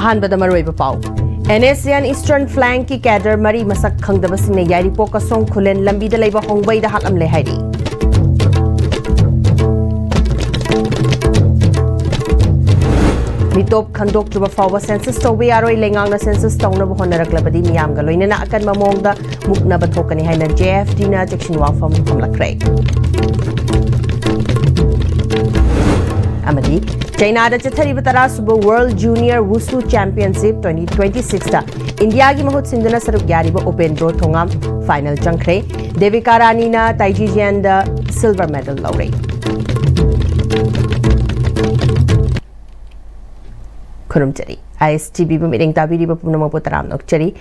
अहानबदा मरोइबा पाउ NSN Eastern Flank की cadre मरी मसक खंगदबसिंगने यारिपो कसों खुलेन लंबीदा लेबा होंगबैदा हाकमले हाइरी मिटोप खंदोक जुबा फावा सेंसस तौबे यारोय लेंगांगना सेंसस तौनब होनरक्लबदी मियामगा लोइनना अकन ममोंगदा मुकनब थोकनी हाइना JFD ना जेक्शन वाफम हमलक्रे अमदी चाइना दा चथरीब तरासुब वर्ल्ड जूनियर वुसु चैंपियनशिप 2026 दा इंडिया की महुत सिंधुना सरुक यारिब ओपन ड्रॉ थोंगाम फाइनल चंखरे देविका रानी ना ताइजीजियन दा सिल्वर मेडल लौरे खुरुमचरी ISTB मिटिंग ताबिरिब पुनमपो तराम नोकचरी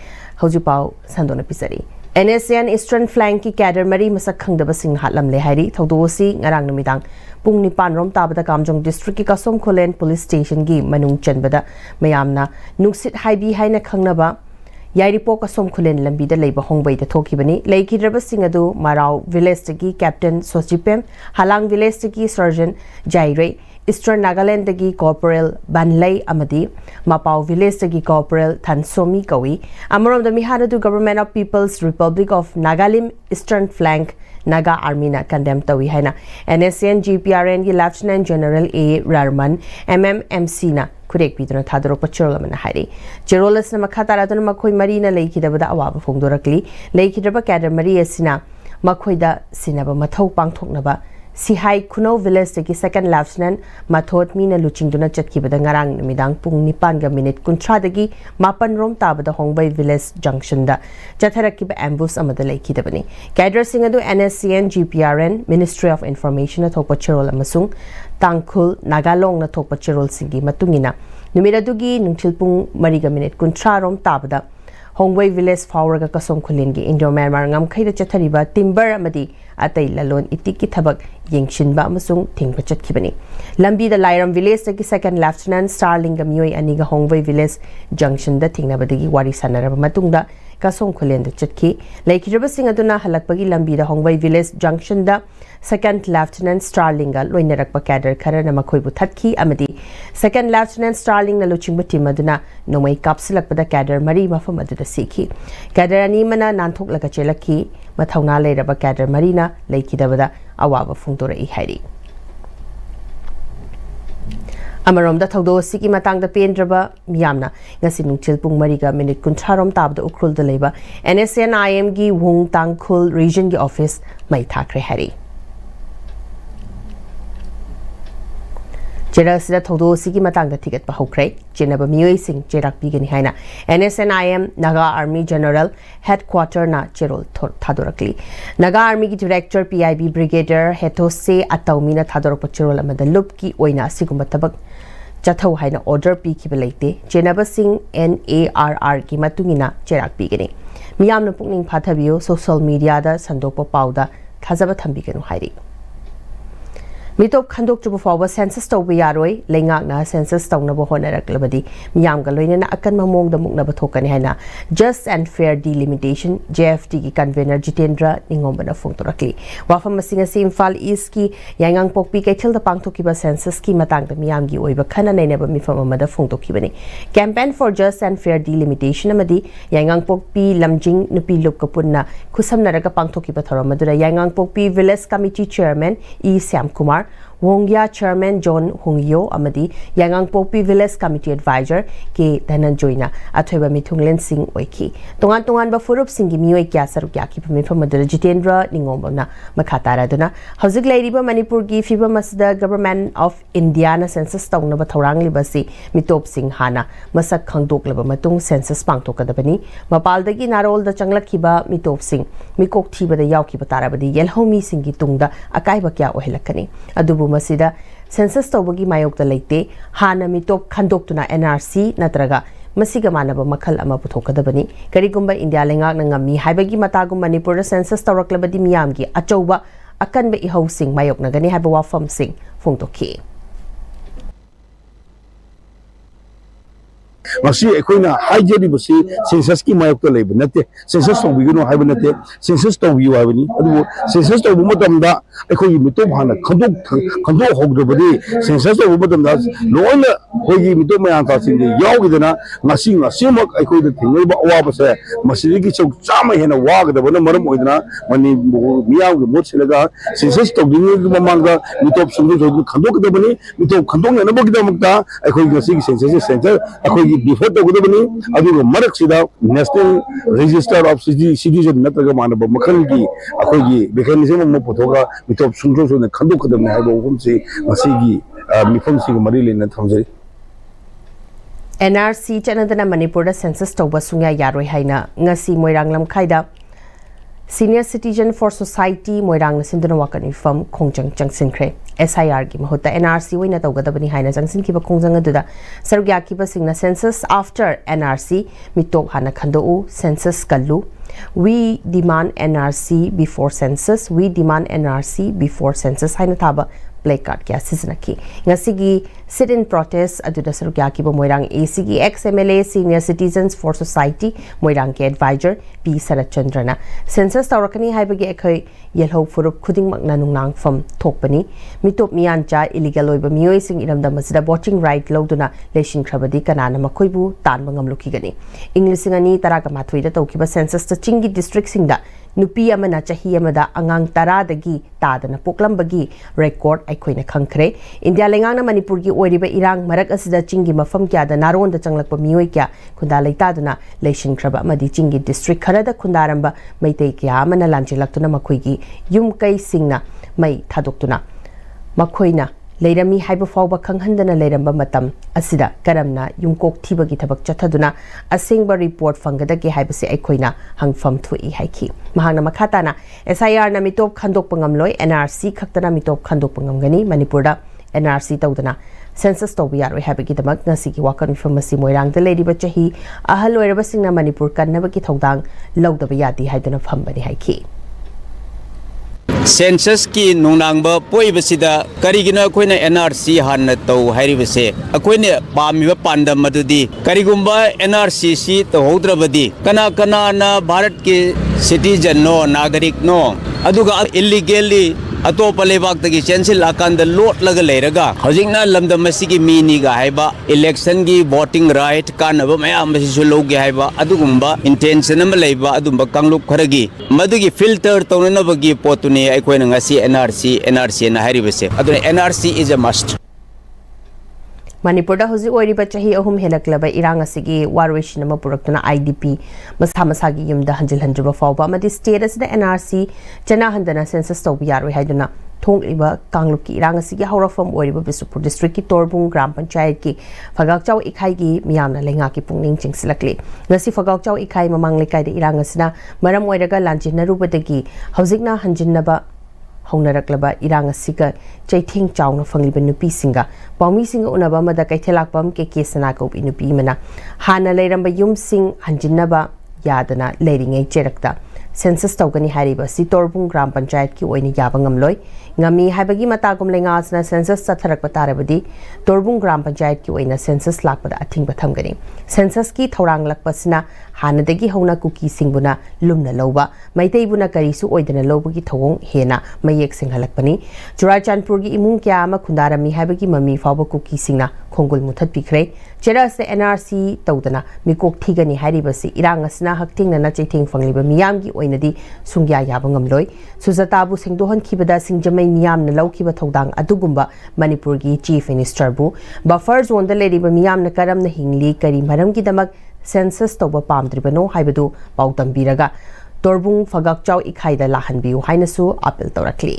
हौजुपाव संदोन पिसरी NSN Eastern Flank की कैडर मरी मसक खंगदब Singh हालमले हाइरी थौदोसी ngarang numitang pung nipan rom tabada kamjong district ki kasom kholen police station gi manung chanbada mayamna nuksit haibi haina khangnaba yairipo kasom kholen lambi da leiba hongbai da thokibani leikidraba sing adu marau village ki captain Sosipem halang village ki sergeant Jairei Eastern Nagaland की corporal Banlay amadi Mapau village की corporal Thansomi kawi amarom da mihanadu government of People's Republic of Nagalim Eastern Flank Naga Army na condemn tawi haina NSN GPRN की Lieutenant General A Rarman MMMC na kurek biduna thadoro pachorol amana hari cherolas na makhatara dun makhoi mari na leikidabada awaba phongdorakli leikidraba cadre mari asina makhoi da sinaba mathau pangthoknaba Sihai Kuno Village की second lieutenant Mathot Mina Luchingduna Chatkibada Ngarang Midang Pung Nipanga minute Kuntradagi Mapan Rom Tabada Hongbay Village Junction da Chatharakiba ambush amada leikidabani Cadre Singadu NSCN GPRN Ministry of Information na thokpa chirol amasung Tangkhul Nagalong na thokpa chirol singi matungina numiradugi nungthil pung mariga minute kuntra rom tabada Hongbay Village Fauraga Kasom Kulingi Indo Myanmar ngam khaida chathariba timber amadi atai lalon itiki thabak yengshinba amasung thingpa chatkibani lambi da Lairam Village ki second lieutenant Starling Gamyoi aniga Hongbay Village Junction da thingnabadagi wari sanaraba matungda Kasong Kulen da chatki leikiraba sing aduna halakpagi lambi da Hongbay Village Junction da second lieutenant Starling ga loinarakpa cadre khara na makhoi bu thatki amadi second lieutenant Starling na luchingba team aduna nomai kapsilakpada cadre mari mafam aduda sikhi cadre ani mana nanthok laga chelaki mathauna leiraba cadre marina leikidabada awaba phungtorai hairi Amarom da thaudo siki matang da pendraba miyamna ngasi nungchil pung mariga minute kuntharom tabda ukrul da leiba NSN IM gi Wung Tangkhul region gi office mai thakre hari Jerasida thaudo siki matang da ticket pa hokre jenaba miyoi sing jerak bigani haina NSN IM Naga Army General Headquarter na cherol thadorakli Naga Army ki Director PIB Brigadier Hetose Ataumi na thadorok cherol amada lup ki oina sigumba tabak chathau haina order pi ki belaite jenaba sing NARR ki matungina jerak bigani miyamna pukning phathabiyo social media da sandokpa pauda thajaba thambiganu hairi Mitop khandok chubu fawa census tawba yaroi lengak na census tawnaba honaraklabadi miyamga loinana akan mamong da mukna bathokani haina just and fair delimitation JFD ki convener Jitendra ningombana phongtorakli wafam masinga si Imphal East ki yangang pokpi kaithil da pangthokiba census ki matang da miyamgi oiba khana nainaba mifam amada phongtokibani campaign for just and fair delimitation amadi yangang pokpi lamjing nupi lupkapunna khusamnaraga pangthokiba thoramadura yangang pokpi village committee chairman E Syam Kumar Wongya Chairman John Hongyo amadi Yangang Popi Village Committee Advisor ke Dhananjoyna athoiba mithunglen sing oiki tongan ba furup singi mioi kya saru kya ki phamifam madara Jitendra ningombona makhatara duna hojik leiriba Manipur gi fiba masda Government of India na census tawna ba thorang libasi mitop sing hana masak khangdok laba matung census pangtokadabani mapaldagi narol da changlakhiba mitop sing mikok thiba da yaukiba tarabadi yelhomi singi tungda akaiba kya ohelakani adubu masida census tawbagi mayokta leite hana mitop khandoktuna NRC natraga masiga manaba makhal ama puthokadabani karigumba India lengak na ngami haibagi matagum Manipur census tawraklabadi miyamgi achouba akanba ihau sing mayok nagani haiba wafam sing phongtokhi Masi ekoina haijeri basi census ki mayokta leiba nate census tawbigino haiba nate census tawbiyu haibani adu census tawbu matamda ekoi mitop hana khandok hogdobadi census tawbu matamda loina ꯑꯩꯈꯣꯏꯒꯤ ꯃꯤꯇꯣꯞ ꯃꯌꯥꯝ ꯀꯥꯁꯤꯡꯒꯤ ꯌꯥꯎꯈꯤꯗꯅ ꯉꯁꯤꯃꯛ ꯑꯩꯈꯣꯏꯗ ꯊꯦꯡꯅꯔꯤꯕ ꯑꯋꯥꯕꯁꯦ ꯃꯁꯤꯗꯒꯤ ꯆꯥꯝꯃ ꯍꯦꯟꯅ ꯋꯥꯒꯗꯕꯅ ꯃꯔꯝ ꯑꯣꯏꯗꯅ ꯃꯅꯤꯄꯨꯔ ꯃꯤꯌꯥꯝꯒꯤ ꯃꯣꯠ ꯁꯤꯜꯂꯒ ꯁꯦꯟꯁꯁ ꯇꯧꯗ꯭ꯔꯤꯉꯩꯒꯤ ꯃꯃꯥꯡꯗ ꯃꯤꯇꯣꯞꯁꯤꯡꯗꯨ ꯈꯟꯗꯣꯛꯀꯗꯕꯅꯤ ꯃꯤꯇꯣꯞ ꯈꯟꯗꯣꯛꯅꯅꯕꯒꯤꯗꯃꯛꯇ ꯑꯩꯈꯣꯏ ꯉꯁꯤꯒꯤ ꯁꯦꯟꯁꯁꯁꯦ ꯁꯦꯟꯇꯔ ꯑꯩꯈꯣꯏꯒꯤ ꯕꯤꯐꯣꯔ ꯇꯧꯒꯗꯕꯅꯤ ꯑꯗꯨꯒ ꯃꯔꯛꯁꯤꯗ ꯅꯦꯁꯅꯦꯜ ꯔꯦꯖꯤꯁꯇꯔ ꯑꯣꯐ ꯁꯤꯇꯤꯖꯟ ꯅꯠꯇ꯭ꯔꯒ ꯃꯥꯟꯅꯕ ꯃꯈꯜꯒꯤ ꯑꯩꯈꯣꯏꯒꯤ ꯃꯦꯀꯥꯅꯤꯖꯝ ꯑꯃ ꯄꯨꯊꯣꯛꯑꯒ ꯃꯤꯇꯣꯞ ꯁꯨꯡꯁꯣꯏꯅ ꯈꯟꯗꯣꯛꯀꯗꯕꯅꯤ ꯍꯥꯏꯕ ꯋꯥꯐꯝꯁꯤ ꯉꯁꯤꯒꯤ ꯃꯤꯐꯝꯁꯤꯒ ꯃꯔꯤ ꯂꯩꯅꯅ ꯊꯝꯖꯔꯤ NRC ꯆꯠꯅꯗꯅ ꯃꯅꯤꯄꯨꯔꯗ ꯁꯦꯟꯁꯁ ꯇꯧꯕ ꯁꯨꯡꯌꯥ ꯌꯥꯔꯣꯏ ꯍꯥꯏꯅ ꯉꯁꯤ Moirang ꯂꯝꯈꯥꯏꯗ Senior Citizen for Society Moirang Sinduna Wakan Ifam Kongjang Jangsinkre SIR gi mahutta NRC oina tawgadabani haina jangsinkiba kongjang aduda sarugyakiba singna census after NRC mitop hana khandou census kallu We demand NRC before census. We demand NRC before census. Haina thaba placard kya siznaki. Ngasigi sit-in protest aduda sarugyakiba Moirang ACG ex-MLA Senior Citizens for Society Moirang ke advisor P. Sarachandrana. Census tawrakani haibagi ekhoi yelho furup khuding makna nungnang fam thokpani. Mitop miyancha illegal oiba miyoi sing iramda masida voting right loduna leshin khrabadi kanana makoibu tanba ngamlukigani. English ngani taraga mathuida tawkiba census ta chingi district singda nupi amana chahi amada angang tara dagi tadana poklambagi record aikoina khangkhre India lengana Manipur gi oiriba irang marak asida chingi mafam kya da naron da changlakpa miyoi kya khunda leitaduna leshin khraba amadi chingi district kharada khundaramba maitei kya amana lanchilaktuna makhoigi yum kai singna mai thadoktuna makhoina leirami haiba fawba khanghandana leiramba matam asida karamna yumkok thibagi thabak chathaduna asengba report fangadage haibase aikoina hangfam thui haiki mahangna makhatana SIR na mitop khandok pangamloi NRC khaktana mitop khandok pangamgani Manipurda NRC tawdana census tawbi yaroi habagi damak nasigi wakan famasi moirang da lady bachahi ahal oiraba singna Manipur kannabagi thawdang lawdaba yadi haiduna phambani haiki Census ki nungnangba poibasida karigina akoina NRC hanna tau hairibase akoina pamiba pandam madudi karigumba NRC si tawhodrabadi kana na Bharat ki citizen no nagarik no aduga illegally atopa lebak tagi chancel akanda lot laga leiraga hojingna lamda masigi mini ga haiba election gi voting right kanaba mayam basisu loge haiba adugumba intention am leiba adumba kangluk kharagi madugi filter tawnanabagi potuni aikoina ngasi NRC na hairibase aduna NRC is a must Manipurda hoji oiriba chahi ahum helaklaba irang asigi warwishin ama puraktuna IDP masagi yumda hanjil hanjuba fawba amadi state asida NRC chana handana census tawbi yaroi haiduna thongliba kanglukki irang asigi haurafam oiriba Bisupur district ki Torbung gram panchayat ki Phagakchau ikhai gi miyamna lenga ki pungning chingsilakli ngasi Phagakchau ikhai mamang lekai de irang asina maram oiraga lanjinarubadagi hojikna hanjinnaba Honaraklaba irang asiga chaithing chawna fangliba nupi singa paumi singa unaba mada kaithelakpam ke kesana ko nupi mana hana leiramba yum sing hanjinnaba yadana leiringai cherakta census tawgani hariba si Torbung gram panchayat ki oini yaba ngamloi ngami haibagi matagum lenga asna census satharakpa tarabadi Torbung gram panchayat ki oina census lakpada athingba thamgani census ki thorang lakpasina hanadagi hona kuki singbuna lumna loba maitei buna karisu oidana lobagi thawong hena mayek singhalakpani Churachandpur gi imung kya ama khundarami haibagi mami fawba kuki singna khongul muthat pikre chera se NRC tawdana mikok thigani haribasi irang asna haktingna na chaithing fangliba miyam gi oinadi sungya yaba ngamloi sujatabu singdohan khibada singjamai miyam na laukiba thawdang adugumba Manipur gi Chief Minister bu buffer zone da leriba miyam na karam na hingli kari maram gi damak census tawba pamdribano haibadu pautambiraga Torbung Phagakchau ikhaida lahanbiu hainasu appeal tawrakli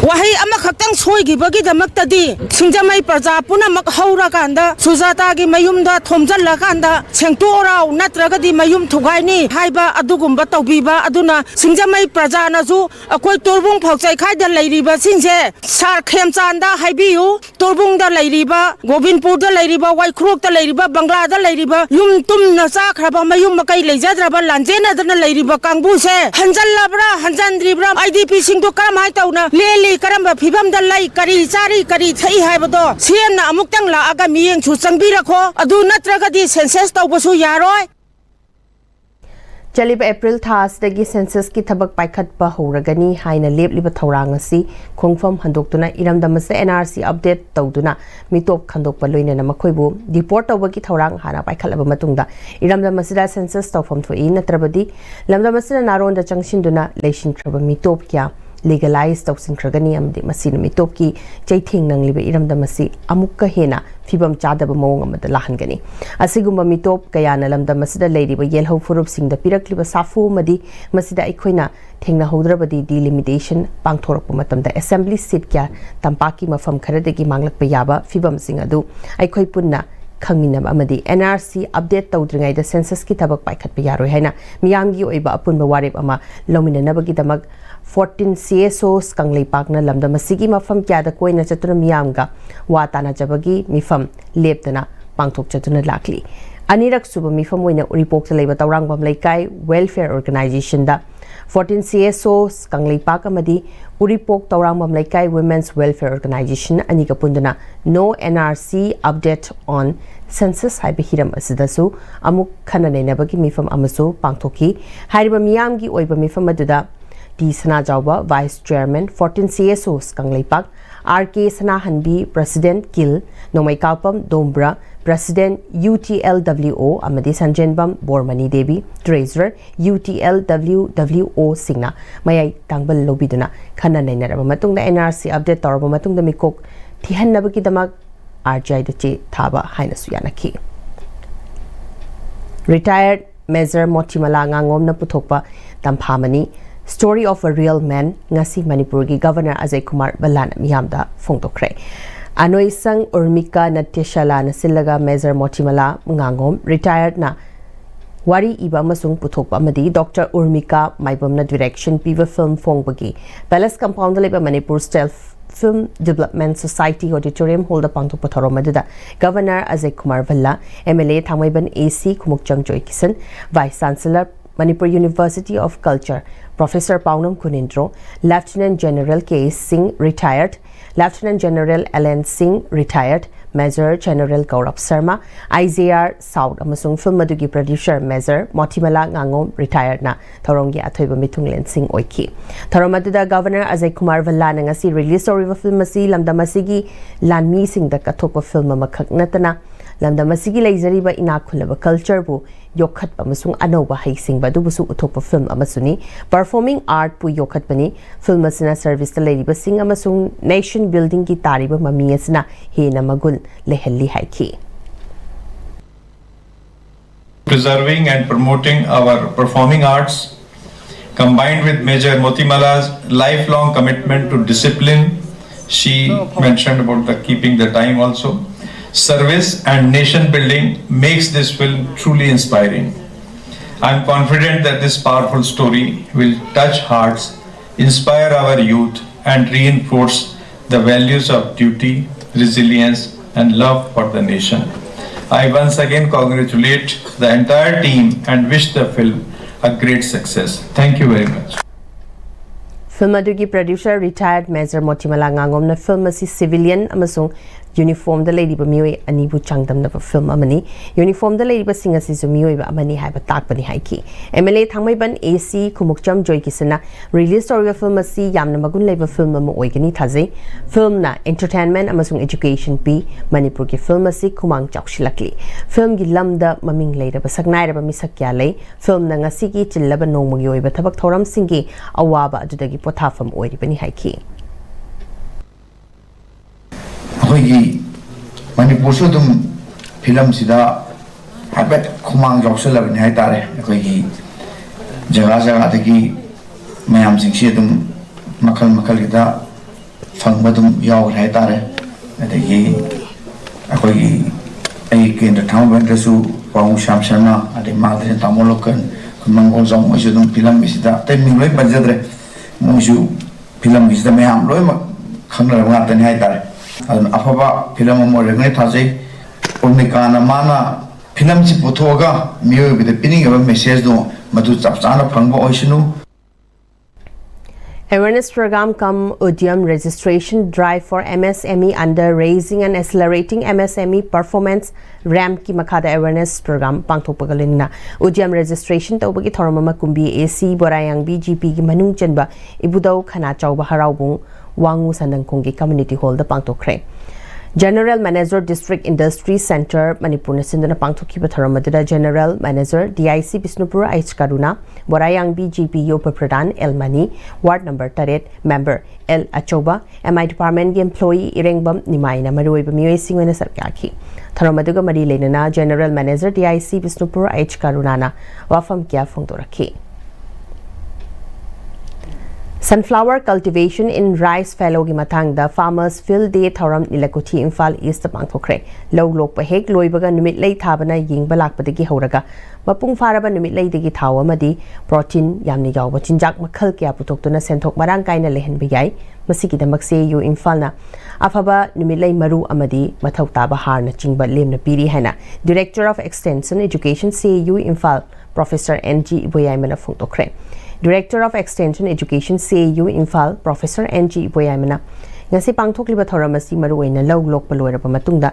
Wahai ama khaktang soi gi bagi damak tadi singjamai praja punamak haura kanda sujata gi mayum da thomjal la kanda sengto rau natraga di mayum thugai ni haiba adugumba tawbiba aduna singjamai praja na ju akoi Torbung phauchai khai da leiriba singje sar khemchan da haibiu Torbung da leiriba Gobinpur da leiriba Waikrok da leiriba Bangla da leiriba yum tum na sa khraba mayum makai leijadraba lanjena da leiriba kangbu se hanjal labra hanjandribra IDP sing to kam hai tauna le karamba phibam da lai kari chari kari thai haibado CM na amuktang la aga miyeng chu changbira kho adu natraga di census tawbasu yaroi Chaliba April thas dagi census ki thabak paikhatpa horagani haina lepliba thorang asi khongfam handoktuna iramdamase NRC update tawduna mitop khandokpa loinena makhoibu report tawbaki thorang hana paikhalaba matungda iramdamasida census tawfam thoi natrabadi lamdamasina naronda changshinduna leishin thraba mitop kya legalize tawsin khragani amdi masina mitop ki chaithing nangliba iramdamasi amukka hena fibam chadaba mawong amada lahangani asigumba mitop kayana lamdamasida leiriba yelho furup singda pirakliba safu madi masida ikhoina thengna hodrabadi delimitation pangthorappa matamda assembly seat kya tampaki mafam kharadagi manglakpa yaba fibam sing adu aikhoi punna khangminam amadi NRC update tawdringai da census ki tabak paikhatpa yaroi haina miyamgi oiba apunba warep ama lominanabagi damak 14 CSOs kanglei pakna lamdamasigi mafam kya da koina chatuna miyamga watana jabagi mifam leptana pangthok chatuna lakli anirak suba mifam oina report leiba tawrangbam leikai welfare organization da 14 CSOs kanglei pak amadi uripok tawrangbam leikai women's welfare organization aniga punduna no NRC update on census haiba hiram asidasu amuk khana neinabagi mifam amasu pangthoki hariba miyamgi oiba mifam aduda D. Sana Jauba, Vice Chairman, 14 CSOs Kanglei Pak, R.K. Sana Hanbi, President Kil, Nomai Kalpam, Dombra, President UTLWO, Amadi Sanjenbam, Bormani Devi, Treasurer, UTLWWO Singna, Mayai Tangbal Lobiduna, Kana Nainaraba Matungda NRC update Toraba Matungda Mikok, Tihan Nabaki Damak, RJ the Che Taba, Hainasuyanaki. Retired Major Motimala Ngangom na Putokpa, Tampamani, Story of a Real Man, ngasi Manipuri Governor Ajay Kumar Balana miyamda phongtokre. Anoi sang Urmika Natyashala na silaga Major Motimala ngangom retired na wari iba masung puthokpa amadi Dr. Urmika maibam na direction piva film phongbagi Palace Compound leba Manipur Style Film Development Society Auditorium Hall da pangthokpa thoromadada Governor Ajay Kumar Balla, MLA Thangmaiban AC Khumukchang Joy Kisan, Vice Chancellor Manipur University of Culture, Professor Paunam Kunindro, Lieutenant General K. Singh, retired, Lieutenant General Alan Singh, retired, Major General Gaurav Sharma, IJR South, amasung film madugi producer Major Motimala Ngangom, retired na, Thorongi Athoiba Mitunglen Singh Oiki. Thoromaduda Governor Ajay Kumar Valla ngasi release story of film masi lamdamasigi lanmi sing da kathopa film makhaknatana lamdamasigi leizariba inakhulaba culture bu yokhat amasung anoba haising badu busu uthopa film amasuni performing art pu yokhat bani film asina service ta leiriba sing amasung nation building ki tariba mami asina hena magul lehelli haiki. Preserving and promoting our performing arts combined with Major Motimala's lifelong commitment to discipline. She mentioned about the keeping the time also. Service and nation building makes this film truly inspiring. I am confident that this powerful story will touch hearts, inspire our youth and reinforce the values of duty, resilience and love for the nation. I once again congratulate the entire team and wish the film a great success. Thank you very much. Film adugi producer retired Major Motimala Ngangom na film asi civilian amasung uniform da lady ba mioi anibu changdam na film amani uniform da lady ba singa si mioi ba amani hai ba tak bani haiki MLA Thangmaiban AC Khumukcham Joy Kisana release story of film asi yamna magun leba film ma oigani thaje film na entertainment amasung education pi Manipur ki film asi khumang chawshilakli film gi lamda maming leira ba sagnai ra ba misakya lei film na ngasi ki chillaba nongmagi oiba thabak thoram singi awaba adudagi pothafam oiri bani haiki. Hoigi Manipur so dum film sida habet khumang jawsalabni hai tare hoigi jaga jaga dagi mayam sing si dum makal makal gida phangba dum yaw hai tare adagi hoigi ai kendra thawban rasu paung sham sharma ade madre tamolokan khumang jong mo dum film sida te mingloi banjadre mo film sida mayam loi mak khangla nga tan hai tare afaba film mo regne thajai umnikana mana film chi puthoga miyo bide pining aba message do madu chapchana phangba oisinu. Awareness program come Udyam registration drive for MSME under raising and accelerating MSME performance ramp ki makada awareness program pangthokpagalina Udyam registration tawbagi thorama kumbi AC Borayang BGP gi manung chenba ibudau khana chawba haraubung wangu sandangkhongi community hall da pangthokre General Manager District Industry Center Manipur Sindana Pangthokiba Tharamadura General Manager DIC Bisnupur H Karuna Borayang BGP Yopa Pradhan El Mani Ward Number 8 Member El Achoba MI Department Employee Irengbam Nimaina Maruiba Miyoi Singwena Sarkaki Tharamaduga Mari Lenana General Manager DIC Bisnupur H Karunana Wafam Kya Fongdoraki Sunflower cultivation in rice fallow gi mathang da farmers field day thoram nilakuthi Imphal East pangthokre low lok pa hek loibaga numit lei thabana yingba lakpadagi horaga mapung faraba numit lei dagi thaw amadi protein yamni yawba chinjak makhal kya putoktuna senthok marang kaina lehen biyai masigi damak se yu Imphal na afaba numit lei maru amadi mathau taba har na chingba lemna piri haina Director of Extension Education CAU Imphal Professor NG Iboyaimana phongtokre Director of Extension Education CAU Imphal Professor NG Iboyaimana ngasi pangthokliba thoramasi maruoina law lokpa loiraba matungda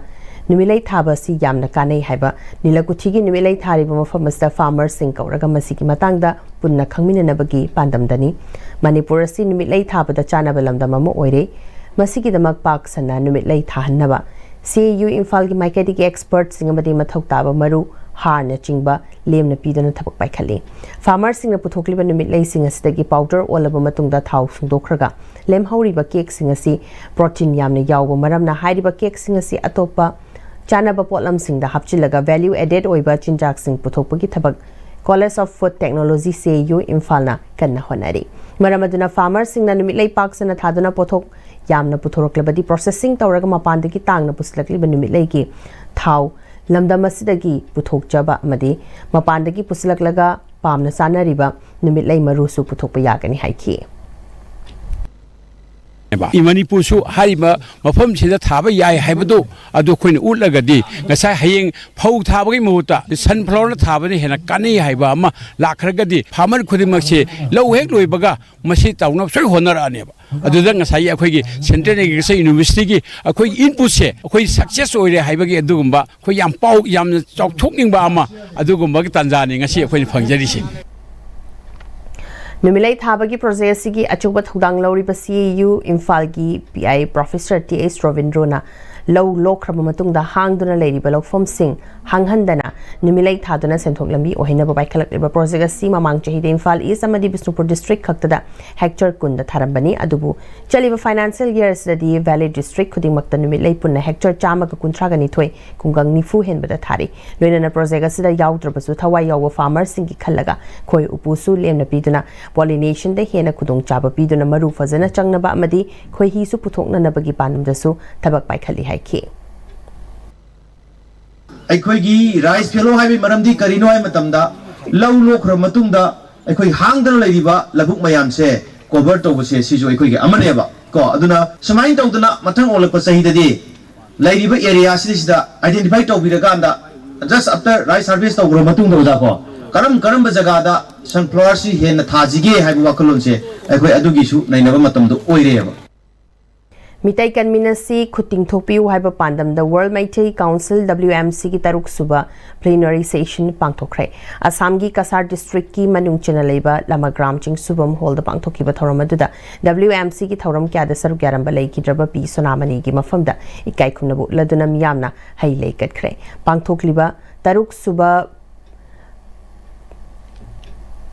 numilai thaba si yamna kanai haiba nilakuthigi numilai thariba mafamasta farmers sing kauraga masigi matangda punna khangminanabagi pandamdani Manipur si numilai thaba da chanaba lamdama mo oire masigi damak pak sana numilai thahannaba CAU Imphal gi maikadi expert singamadi mathau taba maru har na chingba lemna pidana thabak paikhali farmer sing na puthokliba numit lei sing asidagi powder olaba matungda thau sungdokhraga lem hauriba cake sing asi protein yamna yawba maramna hairiba cake sing asi atopa chanaba potlam sing da hapchilaga value added oiba chinjak sing puthokpagi thabak College of Food Technology CAU Imphal na kanna honari maramaduna farmer sing na numit lei pak sana thaduna pothok yamna puthoroklabadi processing tawraga mapandagi tangna puslakliba numit lei ki thau Lamdam asidagi puthokjaba amadi mapandagi puslaklaga pamna sanariba numit lei marusu puthokpa yagani haiki Manipur su hariba mafam sida thaba yai haibado adu khoina utlagadi ngasai hayeng phau thabagi muta sunflower thabani hena kani haiba ama lakragadi farmer khudimak se lau hek loibaga masi tauna soi honara aneba aduda ngasai akhoi central university gi akhoi input se akhoi success oire haibagi adugumba khoi yam pau yam chokthokningba ama adugumba gi tanjani ngasi akhoi phangjari se Numilai thabagi project sigi achuba thudang lauriba CAU Imphal gi PI Professor T.S. Rovindrona low lokraba matungda hangduna leiriba lokfom sing hanghandana numilai thaduna senthok lambi ohina babai khalakliba project asi mamang chahide Imphal East amadi Bisnupur district khaktada hectare kunda tharambani adubu chaliba financial year sadi valley district khudingmakta numilai punna hectare chama ka kunthra gani thoi kungang nifu henbada thari loinana project asida yawdrabasu thawai yawa farmers singi khallaga khoi upusu lemna piduna pollination da hena khudong chaba piduna maru fazana changnaba amadi khoi hi su puthokna nabagi panumdasu thabak pai khali haiki अखोई rice fallow है मरमदी करीनो है मतमदा love लोखर मतुंगदा अखोई हांगदन लैरिबा लबुक मयाम से cover तौबसे सिजो अखोई अमनेबा को अदुना समाइन तौदना मथंग ओलप सहिददी लैरिबा एरिया सिदा आइडेंटिफाई तौबिरगांदा जस्ट आफ्टर राइस हार्वेस्ट तौग्रो मतुंग दौजा को करम जगह सनफ्लावर सी हेन थाजिगे हाइबा वकलोन से अखोई अदुगिसु नैनबा मतमदो ओइरेबा Mitai Kanminasi Kuting Thopiu Haiba Pandam, the World Meitei Council WMC ki Taruk Suba plenary session Pangtokre. Asamgi Kasar District ki Manung Chenaleba Lama Gram Ching Subam hold the Pangtokiba Thoramaduda. WMC ki Thoram Kada Sarugaramba Lake Draba P Sonamani Gimafamda, Ikai Kunabu Ladunam Yamna, Hai Lake at Kre. Pangtokliba Taruk Suba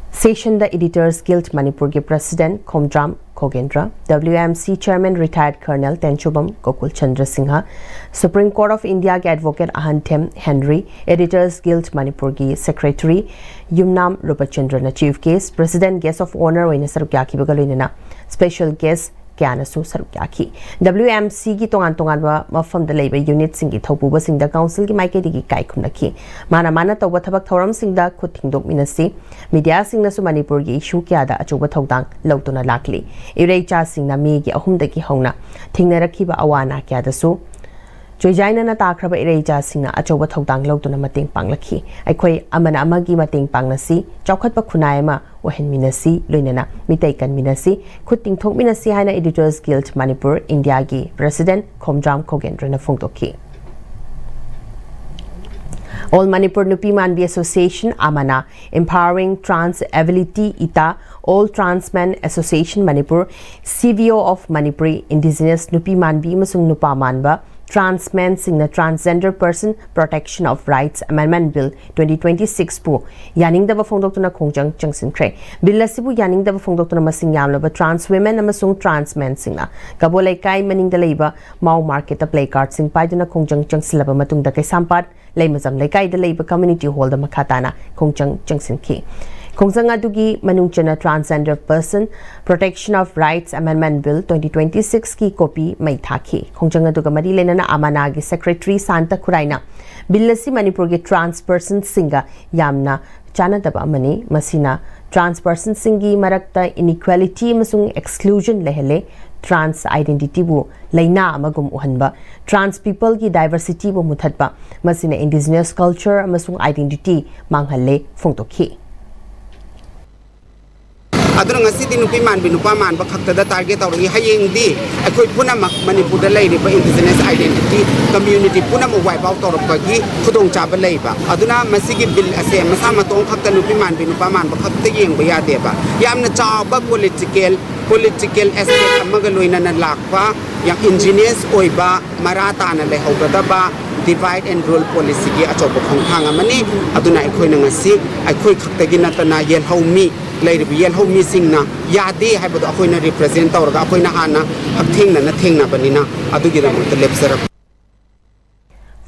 Session the Editors Guild Manipur ki President Komdram Kogendra, WMC Chairman Retired Colonel Tenchubam Gokul Chandra Singha, Supreme Court of India ki Advocate Ahantem Henry, Editors Guild Manipur ki Secretary Yumnam Rupachandra na Chief Case, President Guest of Honor Waina Sarukyaki Bagalinina, Special Guest Kyanasu Sarukyaki. WMC ki tongan ba mafam da labor unit singi thopuba singda council ki maike digi kaikumnaki. Mana tawba thabak thoram singda kutingdok minasi. Media singna su Manipur ki issue kyada achuba thawdang lautuna lakli. Irei cha singna me ki ahum dagi hongna. Thingna rakhiba awana kyada su Joyjainana takraba ireja singna achoba thodang loduna mating panglakhi aikhoi amana amagi mating pangnasi chawkhatpa khunayama ohen minasi loinana mitai kan minasi khuting thok minasi haina Editors Guild Manipur India gi President Khomjam Khogendrena phongtokhi All Manipur Nupi Manbi Association Amana Empowering Trans Ability Ita All Trans Men Association Manipur CVO of Manipuri Indigenous Nupi Manbi Masung Nupa Manba Trans Men Singna Transgender Person Protection of Rights Amendment Bill 2026 pu yaning daba phongdoktuna khongjang changsin khre bill asibu yaning daba phongdoktuna masing yamlaba trans women amasung trans men singna kabolai kai maning da leiba mau market a play card sing paiduna khongjang changsilaba matungda kai sampat leimazam leikai da leiba community hall da makhatana khongjang changsin ki Khongjang adugi manungchana Transgender Person Protection of Rights Amendment Bill 2026 ki copy mai thaki Khongjang aduga mari lenana amana gi Secretary Santa Khuraina bill asi Manipur gi trans person singa yamna chana daba amani masina trans person singi marakta inequality masung exclusion lehele trans identity bu laina amagum uhanba trans people ki diversity bu muthatba masina indigenous culture amasung identity manghalle phongtokhi aduna ngasi di nupi man ba khakta da target awri hayeng di akoi puna Manipur da lei ba indigenous identity community puna mo wai baw torok ba gi khudong cha ba lei ba aduna masigi bill ase masa matong khakta nupi man ba khakta yeng ba ya de ba yamna cha ba political aspect amaga loina na lakpa yang engineers oi ba marata na le hawga ba divide and rule policy gi achob khong thang amani aduna akoi na ngasi akoi khakta gi natana yel haumi later be yellow missing na yadi hai bodo akoi na represent tawra akoi na hana hakthing na thengna banina adugi ra mut lepsara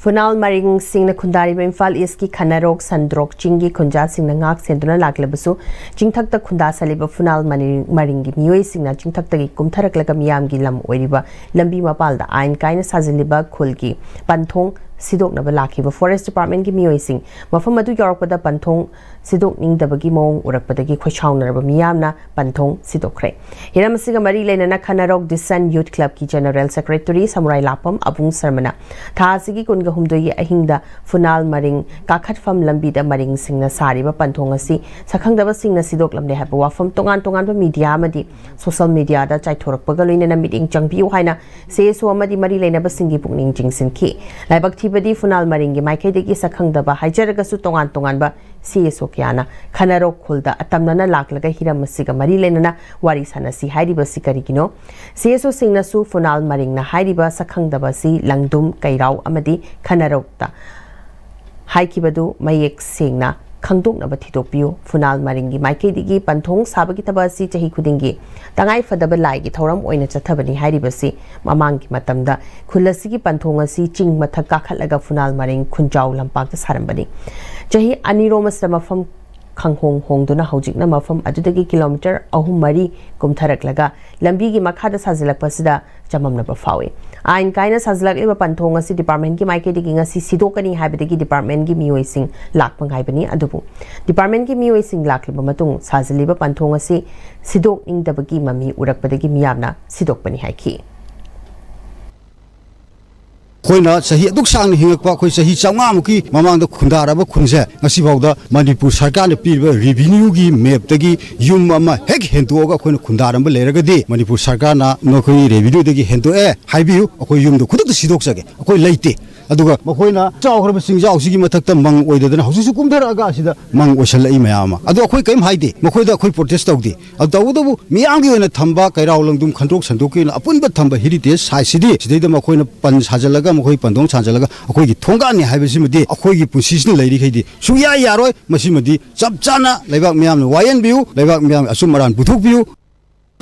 Funal Maring Singh Khundari Imphal East ki Khanarok Sandrok Chingi Khunja Singh Ngak Senduna Laklebasu Jingthak ta Khunda Saliba Funal Maring gi Miyoi Singh Jingthak ta gi Kumtharak laga miyam gi lam oiriba lambi mapal da ain kaina sajiliba khulgi panthong sidok na balaki Forest Department gi Miyoi Singh mafam adu yorokpada panthong sidok ning dabagi mong urakpada gi khochaunarba miyamna panthong sidokre hiramasiga mari lenana Khanarok Disan Youth Club ki General Secretary Samurai Lapam Abung Sarmana thasigi kunga humdoi ahingda Funal Maring kakhatfam lambi da Maring Singh na sariba panthong asi sakhangdaba Singh na sidok lamle haba wafam tongan ba media amadi social media da chaithorakpaga loinana meeting changpiu haina seso amadi mari lenaba singi pukning jingsin ki laibak thibadi Funal Maring gi maikaidegi sakhangdaba haijaraga su tongan ba CSO Kiana Khanarok Khulda Atamnana Laklaga Hiramasiga Mari Lenana Wari Sanasi Haidiba Sikarigino CSO Singna Su Funal Maring na Haidiba Sakhangdabasi Langdum Kairau Amadi Khanarokta Haikibadu Mayek Singna Khangdok na Batidopio Funal Maringi Maikidigi Panthong Sabagi Tabasi Chahi Kudingi Tangai Fadaba Laigi Thoram Oina Chatabani Haidibasi Mamangi Matamda Kulasigi Panthongasi Ching Mataka Khalaga Funal Maring Kunjau Lampak Sarambani Chahi Aniromas Mafam Kanghong Hongduna Hojikna Mafam Adudagi kilometer Ahum Mari Kumtharaklaga Lambigi Makada Sazilak Pasida Jamamna Bafawi Ain Kaina Sazilak Iba Panthonga Si Department Ki Maikedi Si Sidokani Habitagi Department Ki Miyoi Sing Lakpang Haibani Adubu Department Ki Miyoi Sing Lakliba Matung Saziliba Panthonga Si Sidok Ing Dabagi Mami Urakpadagi Miyamna Sidok Pani Haiki Koina sahi aduk sang hingakpa koi sahi changa muki mamang da khundaraba khunse ngasi bawda Manipur sarkar ne pirba revenue gi map tagi yum ama hek hentuoga koina khundaramba leragadi Manipur sarkar na nokoi revenue tagi hento haibiu akoi yum do khuduk sidok sage akoi leite aduga makoina chawgraba singjau sigi mathakta mang oidadana hausisu kumdaraga asida mang osalai mayama adu akoi kaim haide makoida akoi protest tawdi adu miyamgi oina thamba kairau langdum khandrok sandokki apunba thamba heritage sai sidi sidaida makoina pan sajalaga makoi pandong chanjalaga akoi gi thongani haibesimadi akoi gi pusisni leiri khaidi suya yaroi masimadi chapchana leibak miyamna wayan biu leibak miyam asumaran buthuk biu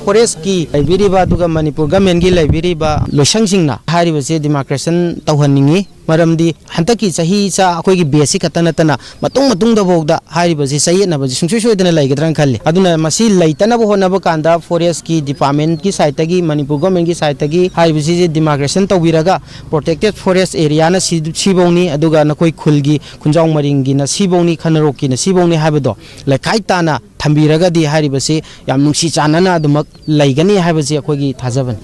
Forest ki Liberiba duga Manipur government ki Liberiba loisangsinna haribase demarcation tawhaningi maramdi hantaki sahi cha akoi gi basic katanatana matung da bogda haribase sayi na baji sungsui soidana laigedran khalle aduna masi laitana bo hona ba kanda forest ki department ki site gi Manipur government ki site gi haribase demarcation tawbiraga protected forest area na sibongni aduga nakoi khulgi kunjang maringi na sibongni Khanarok ki na sibongni habado laikai tana thambiraga di haribase yam nungsi chanana adumak laigani habase akoi gi thajaban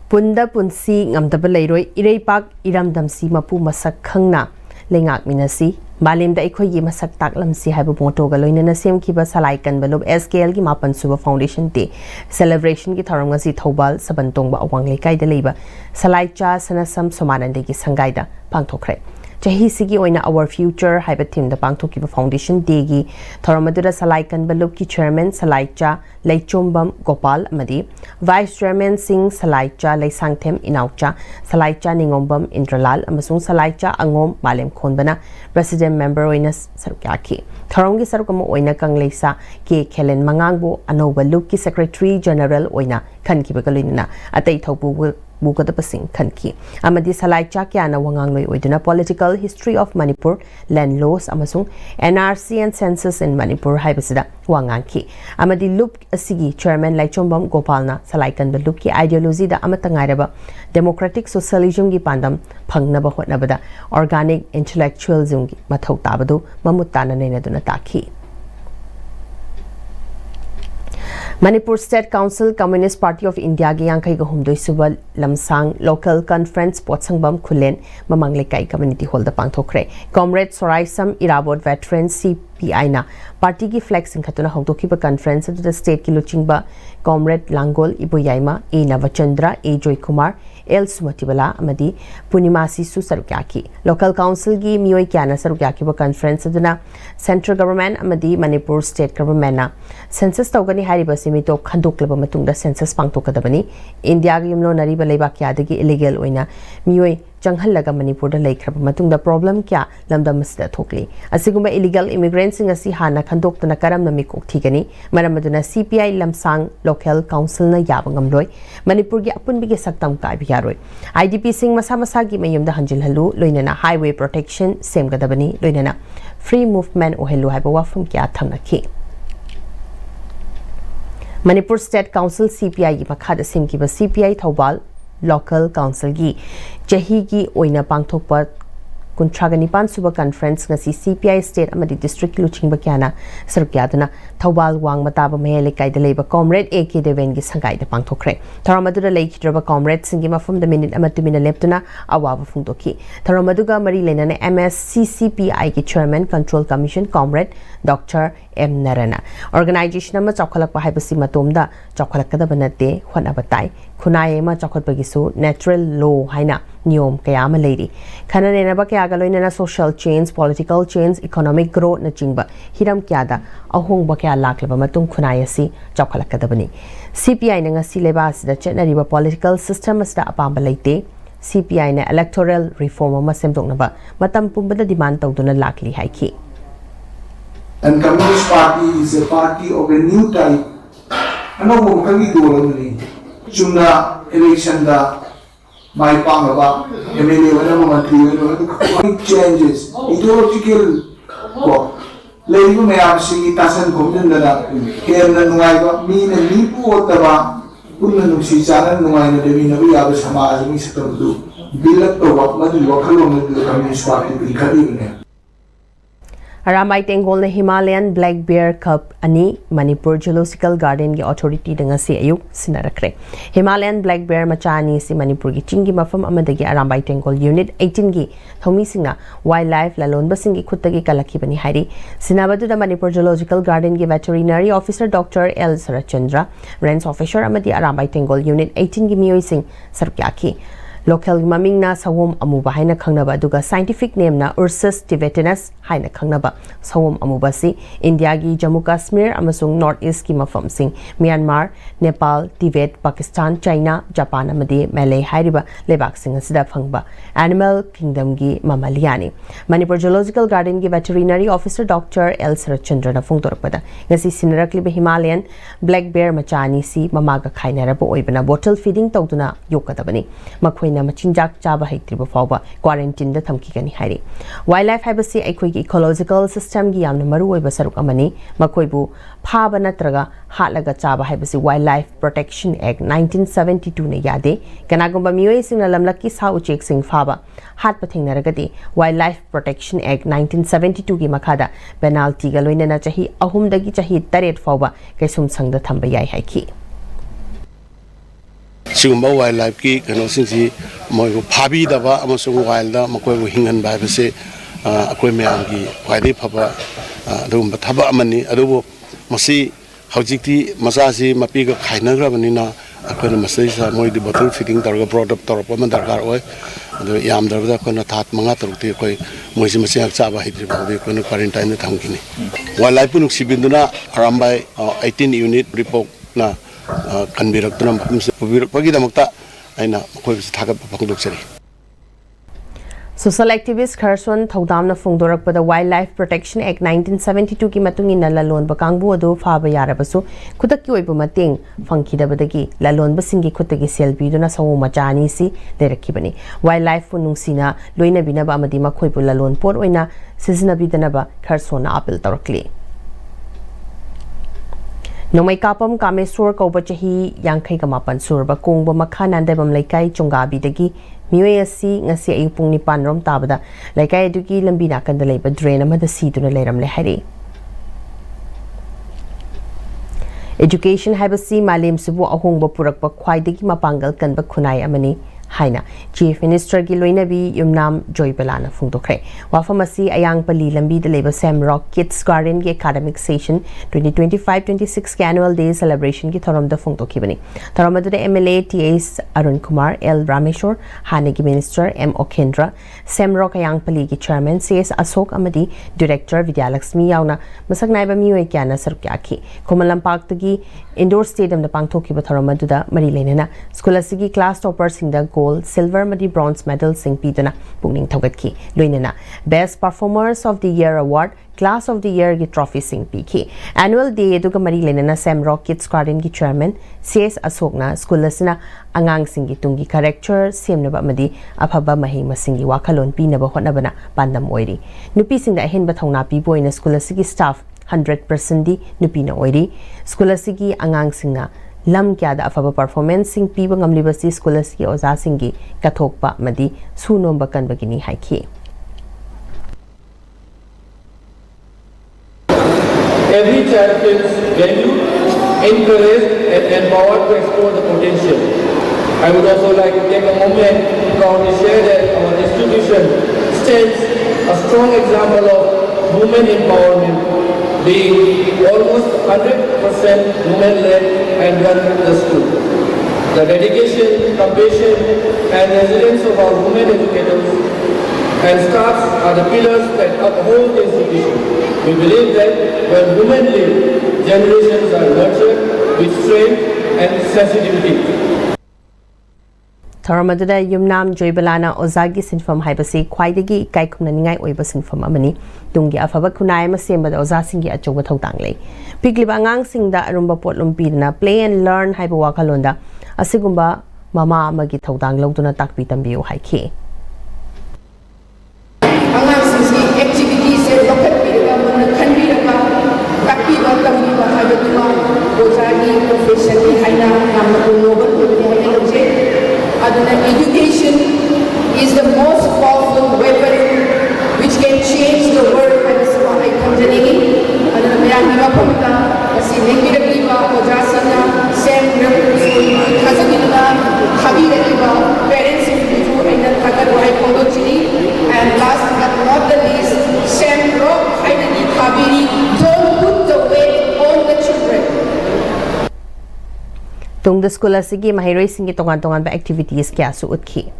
Punda punsi ngamdaba leiroi ireipak iramdamsi mapu masak khangna lengak minasi malimda ikhoi gi masak taklamsi haibu moto ga loinena semkiba salai kan balub SKL gi mapan suba foundation te celebration gi tharang ngasi thobal sabantong ba awang lekai da leiba salai cha sanasam somanande gi sangai da pangthokre chahi sigi oina our future haiba theme da pangthokiba foundation day gi thoramadura salai kan balub ki chairman salai cha leichombam gopal amadi vice chairman singh salai cha leisangthem inaucha salai cha ningombam indralal amasung salai cha angom malem khonbana president member oina sarukaki thorongi sarukama oina kangleisa ke khelen mangangbo anoba look ki secretary general oina khankiba galina atai thobu Bukada Pasing Kanki. Amadi Salai Chakiana Wangangloi Oiduna Political History of Manipur, Land Laws Amasung, NRC and Census in Manipur Haibasida Wanganki. Amadi Lup Asigi Chairman Laichombam Gopalna Salaikan the Luki ideology da Amatangaraba Democratic Socialism gi Pandam Pangnaba Hotnabada Organic Intellectualism gi Mathau Tabadu Mamutana Nenaduna Taki. Manipur State Council Communist Party of India gi yang kai ga humdoi subal lamsang local conference potsangbam khulen mamang lekai community hall da pangthokre comrade Soraisam Irabot veteran CPI na party gi flag singkhatuna hongtoki ba conference the state ki luchingba comrade Langol Iboyaima E Navachandra E Joy Kumar El Sumatibala amadi Punimasi su sarukyaki local council gi mioi kyana sarukyaki ba conference aduna central government amadi Manipur state government na census tawgani hariba simito khandoklaba matungda census pangtokadabani India gi yumlo nariba leiba kyadagi illegal oina mioi changhalaga Manipur da leikraba matungda problem kya lamdam masda thokli asigumba illegal immigrants ngasi hana khandoktana karamna mikok thigani maramaduna CPI lamsang local council na yabangam loi Manipur gi apunbi gi saktam kai biaroi IDP sing masa masa gi mayumda hanjil halu loinana highway protection semgadabani loinana free movement ohelu haiba wafum kya thangnaki Manipur State Council CPI gi makhada simkiba CPI Thobal Local Council gi chahi gi oina pangthokpa kuntragani pan suba conference ngasi CPI state amadi district luchingba kyana sarkyaduna Thobal wang mataba mele kaida leba comrade AK Deven gi sangai da pangthokre tharamadura leikidraba comrade singi mafum da minute amatu mina leptuna awaba fungtoki tharamaduga mari lenana MSCCPI gi chairman control commission comrade Dr. M. Narana. Organization ama chokhalakpa haibasi matomda chokhalakadaba nate hwanabatai khunai ma chokhatpagisu natural law haina niyom kaya ma leiri khanane ba kya galoina social change political change economic growth na chingba hiram kya da ahong ba kya laklaba matung khunai asi chokhalakadabani CPI na ngasi lebas da chenari ba political system asta apamba leite CPI na electoral reform ma semdoknaba matam pumbada demand tawduna lakli haiki And Communist Party is a party of a new type. Ano mo kami dulo ni? Chuna election da may pangaba, MLA wala mo mantri wala changes. Ideological ko. Layo may amsing itasan ko din na kaya na nuway ba mi na ni po taba kung nung si sana nuway na demi na biya sa maasing sa tulo. Bilat to wak madulwa kalong na Communist Party bilkadi na. Aramai Tengol na Himalayan Black Bear Cup ani Manipur Zoological Garden gi authority danga si ayuk sinarakre Himalayan Black Bear machani si Manipur gi chingi mafam amadagi Aramai Tengol Unit 18 gi thomi singna wildlife lalon basing gi khutagi kalaki bani hari sinabadu da Manipur Zoological Garden gi veterinary officer Dr. L. Sarachandra range officer amadi Aramai Tengol Unit 18 gi miyoi sing sarkyaki local maming na sawom amuba haina khangnaba aduga scientific name na Ursus tibetanus haina khangnaba sawom amuba si India gi Jammu Kashmir amasung North East ki mafam sing Myanmar Nepal Tibet Pakistan China Japan amadi Malay hairiba lebak sing asida phangba animal kingdom gi mamaliani Manipur Zoological Garden gi veterinary officer Dr. L. Sarachandra na phungtorpada ngasi sinarakli be Himalayan black bear machani si mamaga khainaraba oibana bottle feeding tawduna yokadabani makhoi machinjak chaba haitriba fawba quarantine da thamki gani hairi wildlife haibasi aikoi gi ecological system gi yamna maru oiba saruk amani makoi bu phaba natraga hatlaga chaba haibasi wildlife protection act 1972 ne yade kanagumba mioi singna lamlaki sa uchek sing phaba hat pathingnaragadi wildlife protection act 1972 gi makhada penalty ga loina na chahi ahum dagi chahi 8 fawba kaisum sangda thamba yai haiki सिगुम्बा wildlife की कनोसिंगसी मोइगु फाबीदबा अमसुंग वाइल्डा मकोइगु हिंगनबा हाइबसे अकोइ मयामगी ख्वाइदि फबा अदुगुम्बा थबा अमनि अदुबो मसी हौजिक्ति मसासी मपीगा खाइनग्रबनिना अकोइना मसैसा मोइदि बटल feeding तौरगा broad up तौरप अमा दरकार ओय अदु यामदरबदा अकोइना थात मंगा तरुक्ति अकोइ मोइसि मसे चाबा हिद्रि बाउदि अकोइना क्वारंटाइन थमकिनि वाइल्ड लाइफ नुक्सिबिंदुना अरामबाय 18 यूनिट रिपोर्ट ना कन्बिरक्तुना मफमसे पुबिरक्पगिदमक्ता आइना मखोइबसे थागत फंगदोक्चरी सोशल एक्टिविस्ट खरसोन थौदामना फोंदोरकपदा वाइल्ड लाइफ प्रोटेक्शन एक्ट 1972 की मतुंगिना ललोनबा कांगबु अदु फाबा यारबसु खुदक्की ओइबा मतेंग फंखिदबदगी ललोनबसिंगी खुदगी सेल्बीदुना सवो मचानी सी लेरक्किबनी वाइल्ड लाइफ नुंगसिना लोइना बिनाबा अमदि मखोइबु ललोन पोर ओइना सिजनबिदनबा खरसोना अपील तौरक्ली नोमैकापम कामेश्वर कौब चही यांखैगा मापन सुरबा कोंगबा मखा नांदेबम लैकाई चोंगाबीदगी मियोय असि ngasi ayung pung ni panrom tabada laikai aduki lambi nakanda leiba drain amada siduna leiramle hari education habasi malim sibu ahongba purakpa khwaidagi mapangal kanba khunai amani haina chief minister gi loinabi yumnam joybelana phungdokre wafamasi ayang pali lambi de leba Samrock Kids Garden gi academic session 2025-26 ke annual day celebration gi thorom da phungdokibani thoramadu de MLA TS Arun Kumar L Rameshwar hanegi minister M Okendra Samrock ayang pali gi chairman CS Asok amadi director Vidyalakshmi yauna masak naiba miyoy kyana sarkyaki Kumalam Park gi indoor stadium da pangthokiba thoramadu da mari lenena school asigi class topper singda gold, silver, madi bronze medal sing pidana pungning thogatki loinena best performers of the year award class of the year gi trophy sing piki annual day eduga mari lenena Samrock Kids Garden gi chairman CS Asokna school asina angang singi tungi character semnaba madi aphaba mahi masingi wakalon pinaba honabana pandam oiri nupi singda ahenba thongna pi boina school asigi staff 100% di nupina oiri school asigi angang singna lam kya da afaba performance sing piba ngamlibasi school asigi oza singi kathokpa madi sunomba kanbagini haiki every child feels valued, encouraged and empowered to explore the potential. I would also like to take a moment to proudly share that our institution stands a strong example of women empowerment, being almost 100% women-led and run the school. The dedication, compassion and resilience of our women educators and staffs are the pillars that uphold the institution. We believe that when women lead, generations are nurtured with strength and sensitivity. Thoramadada Yumnam Joybalana Ozagi Sinfam Haibasi Kwaidagi Kaikumnaningai Oiba Sinfam Amani Dungi Afaba Kunai Masemba Ozasingi at Joba Tangley. Piglibangang Singda Arumba Portlum Pidna Play and Learn Haibawakalonda Asigumba Mama Magi Todang Loduna Takbitambio Haiki. Activities local country education is the most powerful weapon which can change the world. And last but not the least, Samrock don't put the weight on the children. Tung the school asigi mahiroi singi tongan ba activities kya su utki.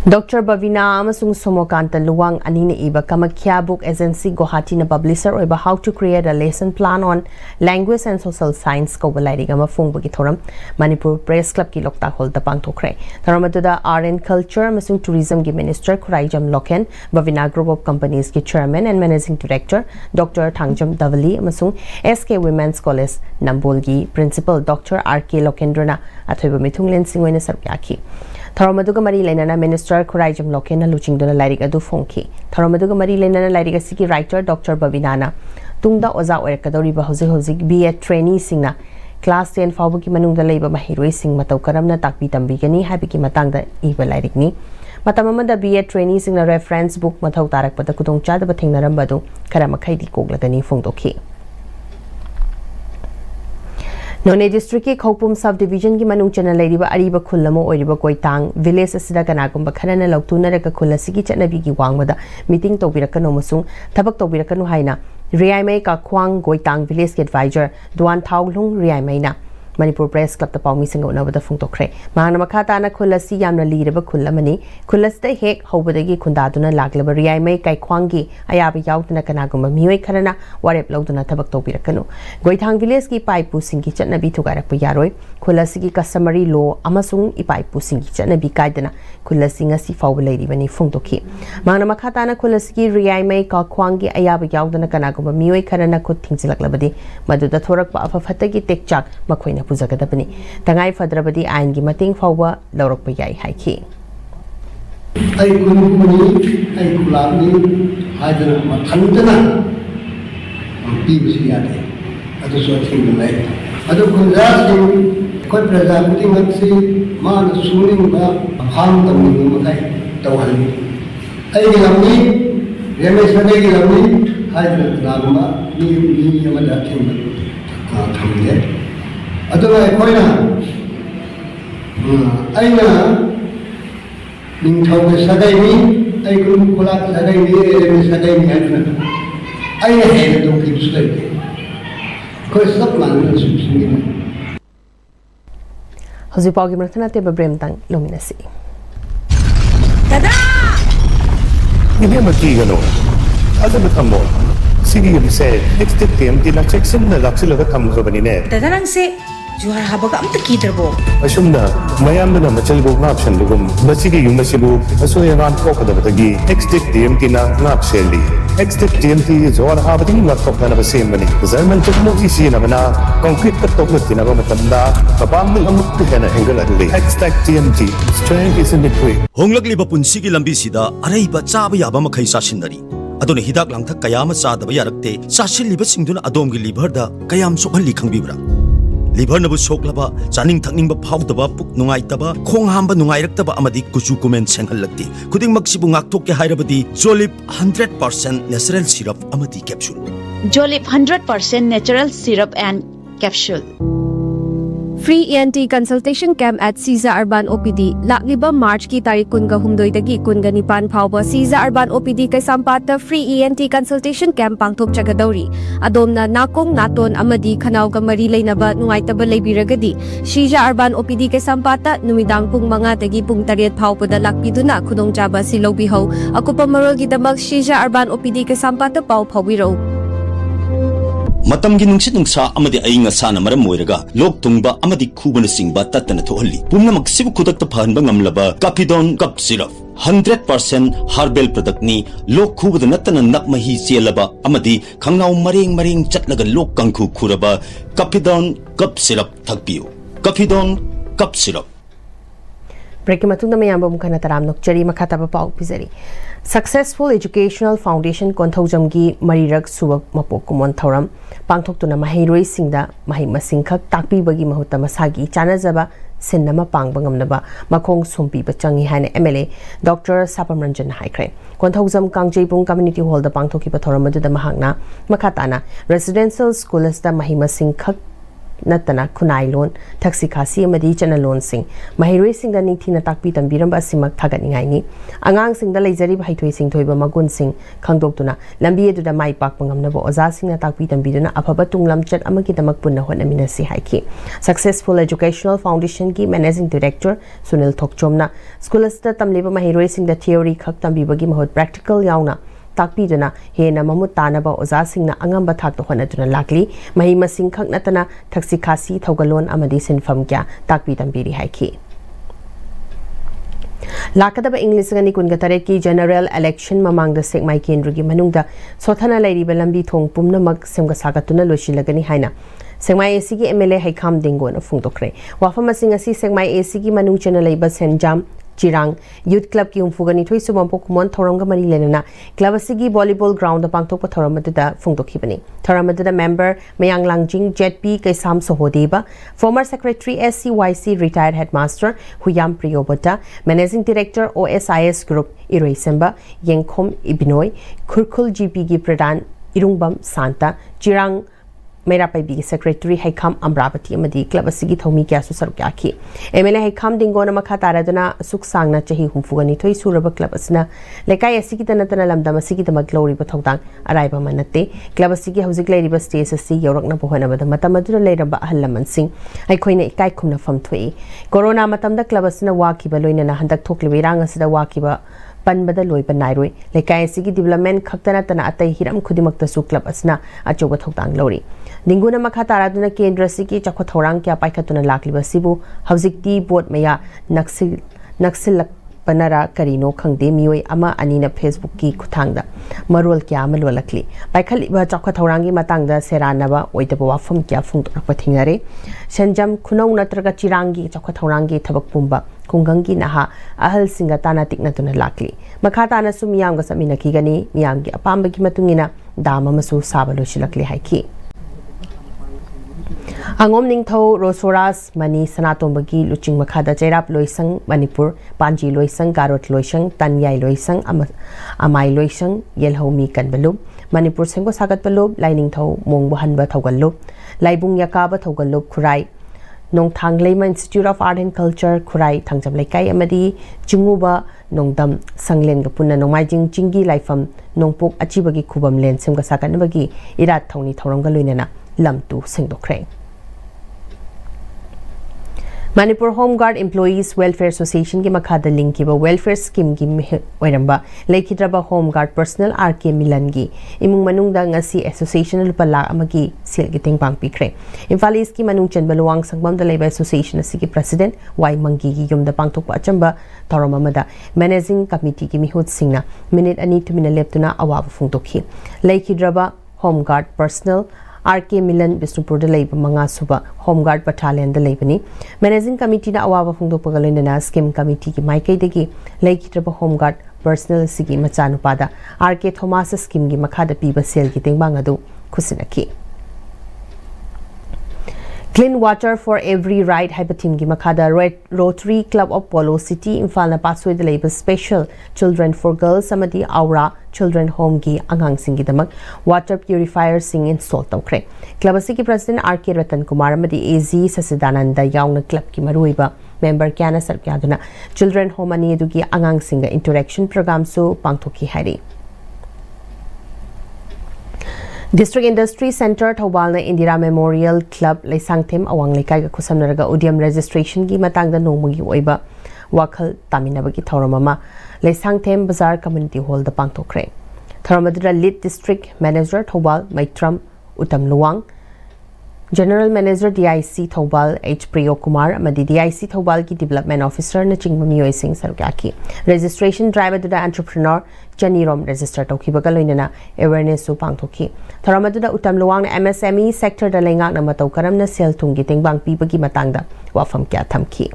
Dr. Bavina amasung Somokanta Luwang Anina Iba Kamakya Book Agency Guwahati na publisher oiba how to create a lesson plan on language and social science ko balai gama phung bagi thoram Manipur Press Club ki lokta hol ta pangthokre tharamatuda RN Culture amasung Tourism gi Minister Khuraijam Loken Bavina Group of Companies ki Chairman and Managing Director Dr. Thangjam Davali amasung SK Women's College Nambol gi Principal Dr. RK Lokendrana athoiba mithunglen singoina sarkyaki Tharamaduga Mari Lenana Minister Khuraijam Lokena Luchingdona Lairik Adu Fonki. Tharamaduga Mari Lenana Lairika Siki writer Dr. Bavinana Tungda Oza Orekadori Hozik B.A. trainee singna class 10 Faubuki Manungda Labor Mahiroi Sing Matau Karamna Takpi Tambigani Habiki Matangda Iba Lairikni ꯃꯇꯝ ꯑꯃꯗ B.Ed traineesꯤꯡꯅ reference book ꯃꯊꯧ ꯇꯥꯔꯛꯄꯗ ꯈꯨꯗꯣꯡꯆꯥꯗꯕ ꯊꯦꯡꯅꯔꯝꯕꯗꯨ ꯈꯔ ꯃꯈꯩꯗꯤ ꯀꯣꯛꯂꯒꯅꯤ ꯐꯣꯡꯗꯣꯛꯈꯤ None district ki Khopum subdivision ki manung chana leiriba ariba khullamo oiriba koitang village asida kanagumba kharana lautuna khulla sigi chanabi ki wangmada meeting tobirakano masung thabak tobirakano haina Riaimai ka khwang goitang village ki advisor Duan Thaulung Riaimai na Manipur Press Club ta paumi singa unabada phungtokre mahana makhata na khulla si yamna liraba khulla mani khulla sta hek hobadagi khundaduna laglaba Riaimai kai khwangi ayaba yautuna kanagumba mioi kharana warep lauduna thabak tobirakano goithang village ki paipu singi chanabi thugarakpa yaroi khulla sigi customary law amasung ipaipu singi chanabi kaidana khulla singa si fawba leiribani phungtokhi mahana makhata na khulla sigi Riaimai ka khwangi ayaba yauduna kanagumba mioi kharana khut thingsilaklabadi maduda thorakpa afafatagi tekchak makhoina pujagadabani tangai fadrabadi ain gi mating fawba lawrakpa yai haiki ai kunumani ai kulani haidana mathantana pi bisiyade adu so thingulai adu kunjasi koi prajapati matsi man suning ba pham tamni makai tawhali ai gi lamni reme sane gi lamni haidana nagma ni yamada thingba thamne aduna koina aina ningthau ke sagai ni ai kun kula sagai ni ele sagai ni aduna aina he do ki sulai ko sab man su sungi Hozi pagi mertana te babrem tang luminasi Tada Ini mati gano ada betambo Sige se next time di na section na laksila ka tham ko bani ne Tada nang se juhar habaga amta kiderbo asumna mayam na machal bo ngap san lugum basigi yung masibu aso yangan ko kada batagi next time di na ngap seli next time di juhar habati ngap ko na basem bani zaman technology si na bana concrete ka tok na ba matanda kapam ng amuk ka na angle adli next time strength is in the way honglakli ba punsigi lambi sida arai ba chaba yaba makhai sa sinari adone hidak langthak kayama chadaba yarakte chasilliba singduna adomgi liver da kayam sokhalli khangbibra liver nabu soklaba chaning thakning ba phawdaba puk nungai taba khong hamba nungai raktaba amadi kuchu kumen senghallakti kuding maksibu ngakthok ke hairabadi Jolip 100% natural syrup amadi capsule Jolip 100% natural syrup and capsule Free ENT consultation camp at Caesar Urban OPD Lakliba March ki tarik kunga humdoi dagi kunga nipan phawba Caesar Urban OPD kay sampata free ENT consultation camp pangthok chagadauri adomna nakong naton amadi khanau ga mari leinaba nungaitaba leibiragadi Caesar Urban OPD kay sampata numidang pung mga dagi pung 8 phawpada lakpiduna khudongchaba silobihau akupa marol gidamak Caesar Urban OPD kay sampata paw phawiro matamgi nungsit nungsa amadi ainga sana maram moiraga lok tungba amadi khubana singba tatana thohalli pumna maksibu khudak ta phanba ngamlaba Capidon cup syrup 100% herbal product ni lok khubada natana nakmahi chelaba amadi khangnau mareng chatlaga lok kangkhu khuraba Capidon cup syrup thakpiu Capidon cup syrup Break matunda mayamba mukana taram nokchari makhataba pau pizari Successful Educational Foundation Konthojamgi Marirak Suba Mapok Kumon Thoram Pangthoktuna Mahairoi Singda Mahai Masingkhak Takpi Bagi Mahuta Masagi Chanazaba Sinnama Pangbangamnaba Makong Sumpi Bachangi Hane MLA Dr. Sapam Ranjan Haikre Konthojam Kangjebung Community Hall da Pangthoki Pathoramadu da Mahangna Makatana Residential Schools da Mahai Masingkhak Natana Kunai Loan, Taxi Kasi, Madichana Loan Sing, Mahiri Sing the Nitina Takpi and Biramba Simak Tagani, Angang Sing the Lazari Haitui Sing Toiba Magun Sing, Kangdoktuna, Lambia to the Mai Pakpangam Nabo, Ozasing the Takpi and Biduna, Apabatung Lamchat Amakita Makpuna, Honaminasi Haiki. Successful Educational Foundation Ki Managing Director, Sunil Tokchomna, Schoolasta Tamliba Mahiri Sing the theory Kaktam Bibagi Mahot Practical Yauna. Takpiduna hena mamutana ba ozasing na angamba thak to honatuna lakli mahi masing khak natana thaksi khasi thogalon amadi sinfam kya takpidam biri haiki lakadaba English ngani kunga tare ki general election mamang da sekmai kendrugi manungda sothana lairi belambi thong pumna mak semga sagatuna loshilagani haina Sengmai AC ki MLA Haikam Dingo na phungtokre wafam asing asi Sengmai AC ki manung chana leiba senjam Chirang Youth Club ki umfugani thoi sumam pokmon thoram ga mari lenana club asigi volleyball ground da pangthok pa thoram da phungdokhibani thoram da member Mayang Langjing JP Kaisam Sohodeba former secretary SCYC retired headmaster Huyam Priyobota managing director OSIS group Iroisemba Yengkhom Ibinoy Khurkhul GP gi Pradhan Irungbam Santa Chirang Mera Pai Secretary Haikam Amravati Amadi Club Asigi Thomi Kyasu Sarkyaki MLA Haikam Dingona Makataradana Suksangna Chahi Humfugani Toi Suraba Club Asna Lekai Asigi Tanatana Lamda Masigi the Maglory Batogdang Araiba Manate Club Asigi Hosik Lady Bastas Asi Yorokna Pohana Matamadura later Bahalaman Sing Aikoina Kai Kumna from Tui Corona Matam the Club Asna Waki Baloina Handak Tokli Rangas the Wakiba Panbada Loiba Nairoi, Lekai Sigi development Kaptana Tana Ata Hiram Kudimakta Su Club Asna, Achoba Tokdang Lori. Dinguna Makataraduna Kendra Siki Chakotorang Kya Paikatuna Lakliba Sibu, Hausik Boat Maya Naksil Panara Karino Kangde Mioi Ama Anina Facebook Ki Kutangda, Marul Kya Malwalakli, Paikaliba Chakotorangi Matanga Seranaba, Oitabawa from Kya Fung Patingare, Shenjam Kuno Natraga Chirangi, Chakotorangi Tabakpumba. Kungangi naha ahal singatana tiknatuna lakli makhatana su miyam ga samina kigani miyam gi apamba gi matungina dama masu sabalo shilakli haiki Angom Ningtho Rosoras Mani Sanatombagi Luching Makhada Jairap Loisang Manipur Panji Loisang Garot Loisang Tanyai Loisang Amai Loisang Yelhomi Kanbalub Manipur Sengo Sagat Balub Lining Tho Mong Buhanba Thogalub Laibung Yakaba Thogalub Kurai Nong Thang Lema Institute of Art and Culture Kurai Thangjam Laikai Amadi Jinguba Nongdam Sanglen Gapuna Nongmajing Jingi Laifam Nongpok Achibagi Kubam Len Semga Sakanabagi Irat Thongni Thoranga Luinana Lamtu Singdokre Manipur Home Guard Employees Welfare Association ki makhada link kiba welfare scheme ki oiramba Laikhidraba Home Guard Personal RK Milan gi imung manungda ngasi association lupala amagi sil gi tengpang pikre Imphal East ki manung chen baluwang sangbam da leba association asigi president Y Mangi gi yumda pangthok achamba tawram amada managing committee ki mihut singna minute ani tumina leptuna awaba phungtokhi Laikhidraba Home Guard Personal RK Milan Bisnupur da Leiba Manga Suba Home Guard Battalion da Leibani Managing Committee na awawa phungdok pagalina Scheme Committee ki Maikai dagi Laikhidraba Home Guard Personal Sigi Machanupada RK Thomas Scheme gi makhada piba sel ki tengbang adu khusinaki Clean Water for Every Right Haibatim gi makhada Rotary Club of Polo City Imphal na Pasoi da Leiba Special Children for Girls Amadi Aura Children Home gi angang singi damak water purifier sing install tawkre club asigi president RK Ratan Kumar amadi AZ Sasidananda yauna club ki maruiba member kyana sarkyaduna children home ani edugi angang singa interaction program su pangthoki hari District Industry Center Thawbalna Indira Memorial Club Laisangthem awang lekai ga khusamnaraga udiam registration gi matangda nomugi oiba wakhal taminabagi thawramama Laisangthem Bazaar Community Hall da pangthokre Tharamadra Lead District Manager Thawbal Maitram Utam Luwang General Manager DIC Thawbal H Priyo Kumar amadi DIC Thawbal ki Development Officer na chingba miyoi sing sarkyaki registration driver da entrepreneur Janirom register tawkibaga loinana awareness su pangthoki Tharamadra Utam Luwang na MSME sector da lengak na mataw karam na sel thungi tengbang pibagi matangda wafam kya thamki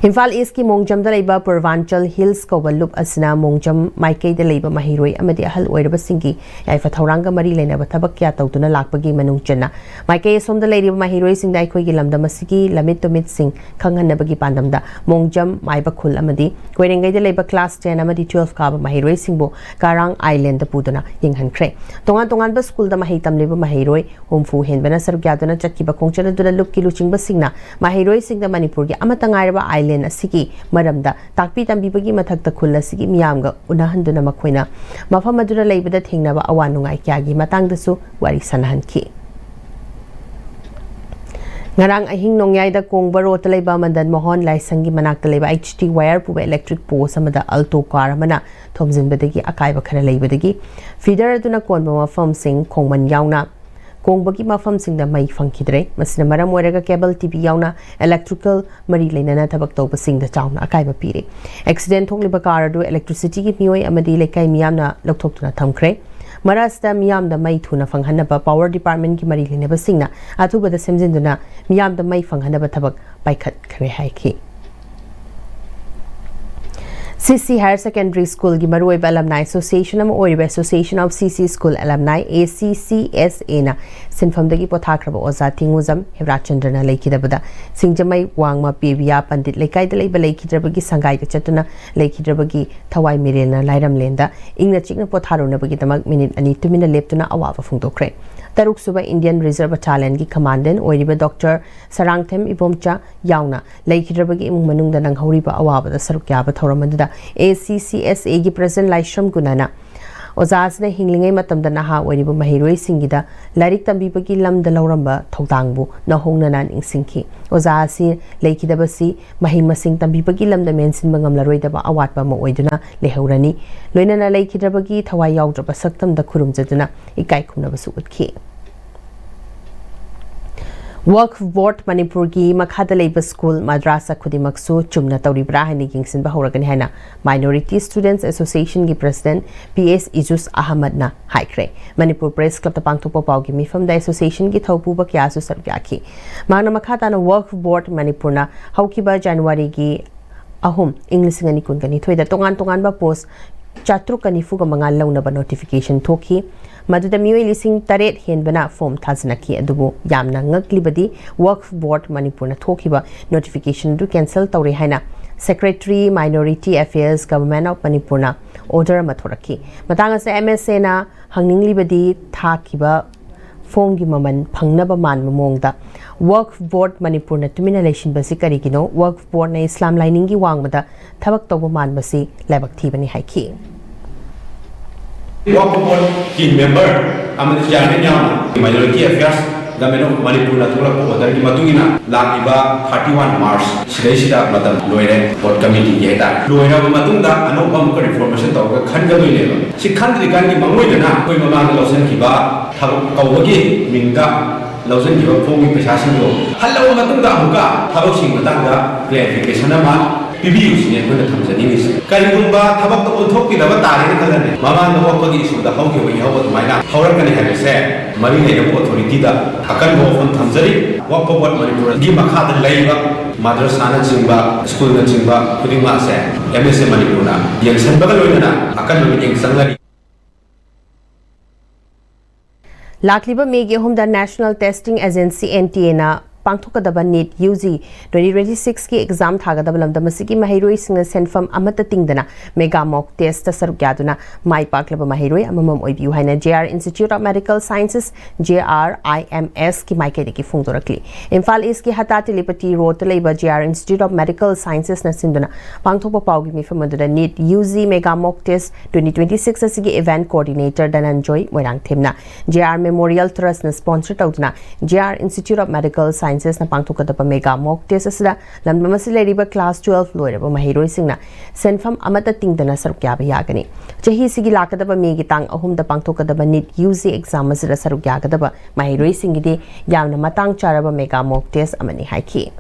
Imphal East ki Mongjam da leiba Purvanchal Hills Koba Loop asina Mongjam Maikai da leiba mahiroi amadi ahal oiraba singi yaifa thauranga mari leinaba thabak kya tawtuna lakpagi manung channa Maikai asom da leiba mahiroi sing da akhoi gi lamdam asigi lamit to mit sing khanghanabagi pandam da Mongjam Maiba Khul amadi Koirengai da leiba class 10 amadi 12 ka ba mahiroi singbo Karang Island da puduna yinghankhre tongan ba school da mahai tamleba mahiroi humfu henbana sargyaduna chakkiba khongchana dula loop ki luchingba singna mahiroi sing da Manipur gi amatangairaba island asigi maramda takpi tambibagi mathakta khul asigi miyamga unahanduna makhoina mafam aduna leibada thingnaba awanungai kyagi matangdasu wari sanahanki Ngarang ahing nongyai da kongba rota leiba Mandan Mohan Laisangi manakta leiba HT wire puba electric post amada alto car amana thomjinbadagi akaiba khara leibadagi feeder aduna konba mafam sing khongman yauna Kongbagi mafam singda mai fangkidre masina maram oiraga cable TV yauna electrical mari leinana thabak tawba singda chauna akaiba pire accident thokliba car adu electricity gi mioi amadi lekai miyamna lokthokna thamkhre marasta miyamda mai thuna fanghanaba power department gi mari leinaba singna athubada semjinduna miyamda mai fanghanaba thabak paikhat khre haiki CC Higher Secondary School की मरुइब Alumni Association अमा ओइरिब Association of CC School Alumni ACCSA ना सिनफमदगी पोथाख्रब ओजा थिंगुजम हेवराचंद्रना लेखिदबदा सिंगजमै वांगमा पेबिया पंडित लेकाइद लेब लेखिद्रबगी संगाइद चतुना लेखिद्रबगी थवाई मिरेलना लाइरमलेंदा इंगना चिकना पोथारोनबगी दमक minute अनि तुमिना लेप्तुना अवाबा फुंगदोख्रे तरुक सुबह Indian reserve battalion की commandant ओइरिब doctor सरांगथेम Ibomcha यावना लेखिद्रबगी इमुंग मनुंगदा नंगहौरिबा अवाबदा सरुक याबा थौरमदुदा ACCSA की प्रेसिडेंट लाइश्रम गुनाना ओजासने हिंगलिंगै मतमदा नहा ओइरिब महिरोइ सिंगिदा लारिक तंबीबगी लमद लौरंबा थौदांगबु नहोंगना निंगसिंखि ओजासी लेखिदबसी महि मसिंग तंबीबगी लमद मेनसिनबा ngamlaroidaba awatba ma oiduna lehorani loinana लेखिद्रबगी थवाई याउद्रबा सक्तमदा खुरुमजदुना इकाई खुमनबसु उतखि Work Board Manipur की मखादा लेबा स्कूल मद्रासा खुदिमक्सु चुमना तौरिब्रा हाइना यिंगसिनबा हौरगनि हाइना माइनॉरिटी स्टूडेंट्स एसोसिएशन की प्रेसिडेंट PS अहमद ना हाइख्रे मणिपुर प्रेस क्लब ता पांगथोकपा पाउगी मिफम दा एसोसिएशन की थौपुबा क्यासु सरब्याखि मांगना मखादाना वर्क बोर्ड मणिपुर ना हौकिबा जनवरी की अहुम इंग्लिश गनि कुनगनि थोइदा तोंगान तोंगान पोस्ट चात्रुक कनिफुगा मंगाल लौनबा नोटिफिकेशन थोखि मदुदा मियोइ लिसिंग तरेट हेनबना फॉर्म थाजनखि अदुबो यामना ngaklibadi वर्क बोर्ड मणिपुर ना थोखिबा नोटिफिकेशन दु कैंसल तौरे हाइना secretary minority affairs government of Manipur ना ऑर्डर मथोरखि मतंग से MSA ना हंगनिंगलिबदी थाखिबा फॉर्म की ममन फंगनबा मानबा मोंगदा वर्क बोर्ड मणिपुर ना तुमिना लेशिनबसी करिगिनो वर्क बोर्ड ना इस्लाम लाइनिंग की वांगबदा थबक तौबा मानबसी लेबक थीबनी हाइखि वर्क बोर्ड की मेंबर अमन चेयरमैन यावना minority affairs government of Manipur ना थोरक ऑर्डर की मतुंगिना लागिबा 31 मार्च सिदैसिदा मतम लोइरे बोर्ड कमिटी की हेता लोइरा मतुंदा अनोपम का रिफॉर्मेशन तौर खनगदोइनेबा सिखंद्रिकान की मंगोइदना कोई ममांग लौसन किबा थबक कौबगी मिंगा लौसन किबा फोंगी पैसासिंगो हल्लव मतुंदा हुका थबक सिंग मतंगा क्लैरिफिकेशन अमा PBU सिने कोन थमजनिस करिगुंबा थबक तो ओंथोकिदबा तारेन खलने ममांग नोपगी इशुदा हौकेबा यावत माइना हौरकनि हाइबसे मरि लेब अथॉरिटी दा अकन बोफन थमजरी वर्क बोर्ड मणिपुर की मखाद लेबा मद्रसा ना चिंबा स्कूल ना चिंबा खुदिमा से MSA मणिपुर ना यंगसनबा लोइना अकन यंगसंगरी लाखलिबा मेगे होमदा नेशनल टेस्टिंग एजेंसी NTA ना पांथोकदबा नीट UG 2026 की एग्जाम थागदबा लमदा मसिगी महिरोइ सिंग सेनफम अमत तिंगदना मेगा मॉक टेस्ट सरुक यादुना माइ पाकलबा महिरोइ अममम ओइबियु हाइना JR institute of medical sciences JRIMS की माइकेदे की फुंगदोरकली इम्फाल ईस्ट की हता तिलिपति रोड लेबा JR institute of medical sciences ना सिंदुना पांथोकपा पाउगी मिफमदुदा NEET UG mega mock test 2026 असिगी इवेंट कोऑर्डिनेटर धनंजय मोइरांग थेमना JR मेमोरियल ट्रस्ट ना स्पॉन्सर तौदुना JR institute of medical sciences ना पांथोकदबा मेगा मॉक टेस्ट असदा लमदमसि लेरिबा क्लास 12 लोइरबा महिरोइ सिंगना सेनफम अमत तिंगदना सरुक याबा यागनी चही सिगी लाकदबा मेगी तांग अहुमदा पांथोकदबा नीट UG एग्जाम असदा सरुक यागदबा महिरोइ सिंगिदे यामना मतंग चारबा मेगा मॉक टेस्ट अमनि हाइखि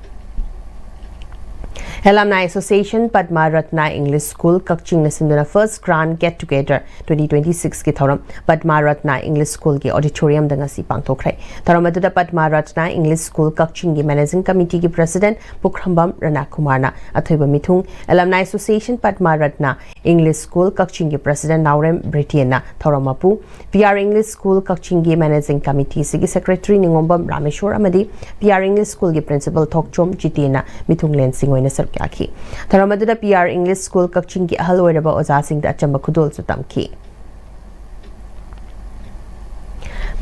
Alumni Association Padma Ratna English School Kakching Nasinduna First Grand Get Together 2026 की थौरम Padma Ratna English School की ऑडिटोरियम दंगसी पांगथोखरे थौरम अदुदा Padma Ratna English School Kakching की मैनेजिंग कमिटी की प्रेसिडेंट पुखरंबम रना कुमार ना अथोइबा मिथुंग Alumni Association Padma Ratna English School Kakching की प्रेसिडेंट नाउरेम ब्रिटियन ना थौरम मपु PR English School Kakching की मैनेजिंग कमिटी सिगी सेक्रेटरी निंगोंबम रामेश्वर अमदी PR English School की प्रिंसिपल थोकचोम जितेना मिथुंग लेंसिंग ओइना सरक्याखि थरमदुदा PR English School Kakching की अहल ओइरबा ओजासिंग दा अचंबा खुदोल सुतमखि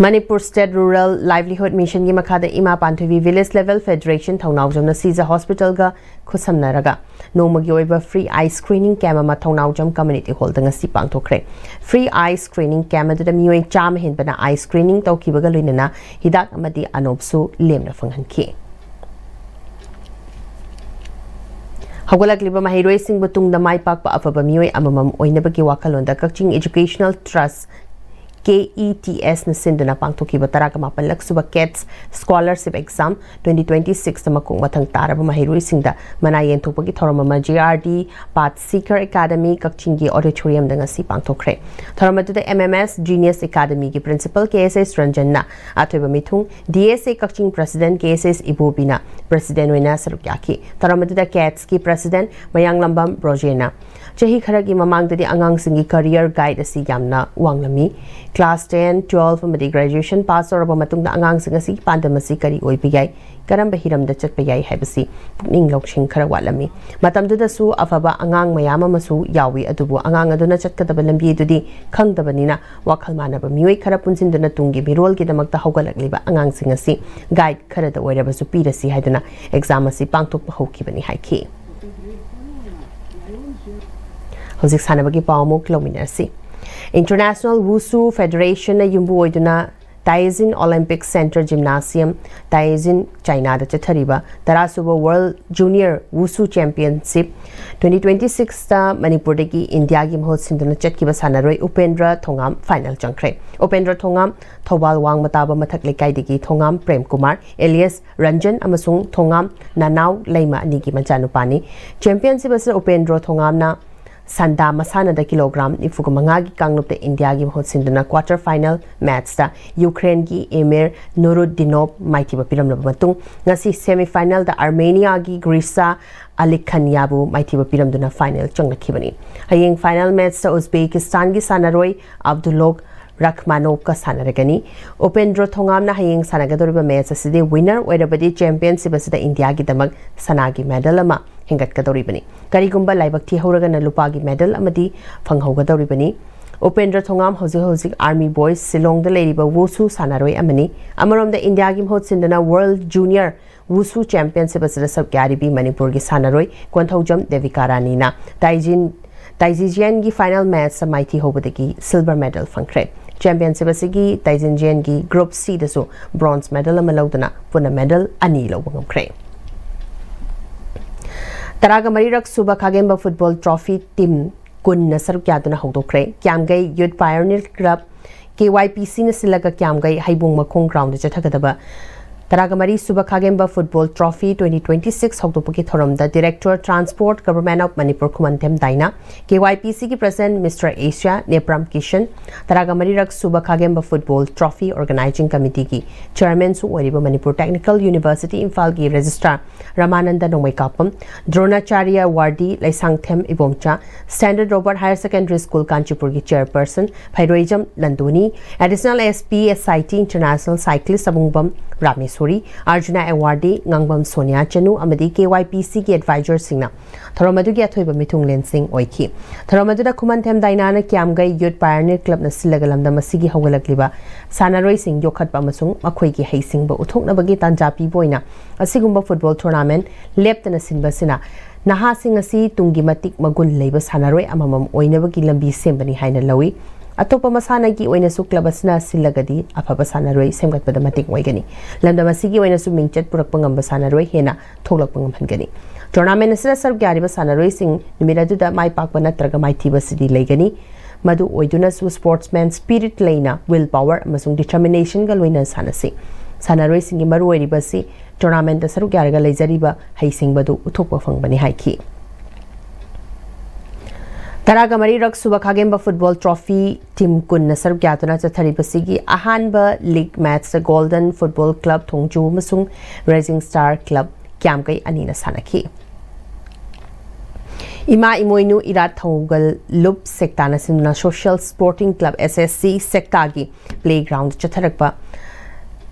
Manipur state rural livelihood mission की मखादा Ima Panthoibi village level federation Thounaojam Seeja hospital का खुसमनरगा नोमगी ओइबा फ्री आई स्क्रीनिंग कैम अमा थौनाउजम कम्युनिटी हॉल दंगसी पांथोखरे फ्री आई स्क्रीनिंग कैम अदुदा मियोइ चाम हेनबना आई स्क्रीनिंग तौखिबगा लोइनना हिदाक अमदी अनोबसु लेमना फंगहनखि हौगलकलिबा महिरोइ सिंग तुंगदा माइ पाकपा अफबा मियोइ अममम ओइनबगी वाखलोंदा Kakching educational trust KETS na sinduna pangthokiba taraga mapalak suba CATS Scholarship Exam 2026 na makung mathang taraba mahirui singda manayen thokpagi thorama GRD Path Seeker Academy Kakchingi Auditorium da ngasi pangthokre thorama tu MMS Genius Academy ki principal KSS Ranjan na athoiba mithung DSA Kakching President KSS Ibobina President wena saruk yaki thorama tu CATS ki President Mayang Lambam Brojena chahi kharagi mamang dadi angang singi career guide asi yamna wanglami Class 10, 12 amadi graduation pass or matungda angang sing asi pandamasi kari oibiyai karamba hiramda chatpayai haibasi pukning lokshing khara walami matamduda su afaba angang mayama masu yawi adubu angang aduna chatkadaba lambi dudi khangdabanina wakhal manaba mioi khara punsinduna tungi mirol ki damakta hogalakliba angang sing asi guide khara da oiraba su pirasi haiduna exam asi pangtok hokibani haiki Hozik sanabagi pawmuk lominasi International Wushu Federation na yumbu oiduna Taizin Olympic Center Gymnasium Taizin China da chathariba tarasuba World Junior Wushu Championship 2026 ta Manipur dagi India gi mahot sinduna chatkiba sanaroi Upendra Thongam final changkre Upendra Thongam Thobal Wang mataba mathak lekai dagi Thongam Prem Kumar alias Ranjan amasung Thongam Nanau Leima ani gi manjanupani championship asa Upendra Thongam na Sanda masana da kilogram ifuga mangagi kanglop da India gi mahot sinduna quarter final match da Ukraine gi Emir Nuruddinov maiti ba piram laba matung ngasi semi final da Armenia gi Grisa Alikhanyabu maiti ba piram duna final chonglakibani hayeng final match da Uzbekistan gi sanaroi Abdulog Rakhmanov ka sanaragani Upendra Thongam na hayeng sanagadoriba match aside winner oirabadi championship asida India gi damak sanagi medal ama hingat kadoribani karigumba laibak thi horaga na lupagi medal amadi phanghoga doribani Upendra Thongam hozik Army Boys Silong da leriba Wushu sanaroi amani amarom da India gi mahot sindana World Junior Wushu Championship asida sab gyaribi Manipur gi sanaroi Kwanthojam Devikarani na Taizijian gi final match sa maiti hobadagi silver medal phangkre Championship asigi Taizijian gi Group C dasu bronze medal amalawdana puna medal ani lawangkre Taraga Marirak Suba Kagemba Football Trophy Team Kun Nasar Kyaduna Hodokre, Kyamgai Youth Pioneer Club, KYPC Nasilaga Kyamgai Haibung Makong Ground Chatakadaba. Taragamari Suba Kagemba Football Trophy 2026 Hoktopuki Thorum, the Director Transport Government of Manipur Kumantem Daina, KYPC ki President Mr. Asia Nepram Kishan, Taragamari Rak Suba Kagemba Football Trophy Organizing Committee ki Chairman Su Wariba Manipur Technical University Imphal ki Registrar Ramananda Nomaikapam, Dronacharya Wardi Laisangthem Ibomcha, Standard Robert Higher Secondary School Kanchipur ki Chairperson, Phairojam Landuni, Additional SP SIT International Cyclist Abungbam Rameswari, Arjuna Awardee Ngangbam Sonia Chanu amadi KYPC ki advisor singna Tharamadu ki athoiba mithung lensing oiki Tharamadu da Kumantem Dainana Kyamgai Youth Pioneer Club na silagalamda masigi hogalakliba sanaroi sing yokhatpa amasung makhoi ki heisingba uthoknabagi tanja piboina asigumba football tournament leptana sinbasina naha sing asi tungi matik magun leiba sanaroi amamam oinabagi lambi sembani haina lawi Atopa masana ki oina su club asna silagadi afaba sanaroi semgatpada matik oigani lamda masigi oina su mingchat purak pangamba sanaroi hena thoglak pangam hangani tournament asna sarb gyari ba sanaroi sing nimiradu da mai pakpa natraga mai thiba sidi leigani madu oiduna su sportsman spirit leina willpower amasung determination ga loina sanasi sanaroi singi maru oiriba si tournament da sarb gyari ga leijariba haising badu uthokpa fangbani haiki Taragamari Rak Suba Kagemba Football Trophy Team Kun Nasar Gyatuna Chatharibasigi Ahanba League Match the Golden Football Club Thongju Masung Rising Star Club Kyamkai Anina Sanaki Ima Imoinu Irat Thongal Lup Sektana Simna Social Sporting Club SSC Sektagi Playground Chatharakpa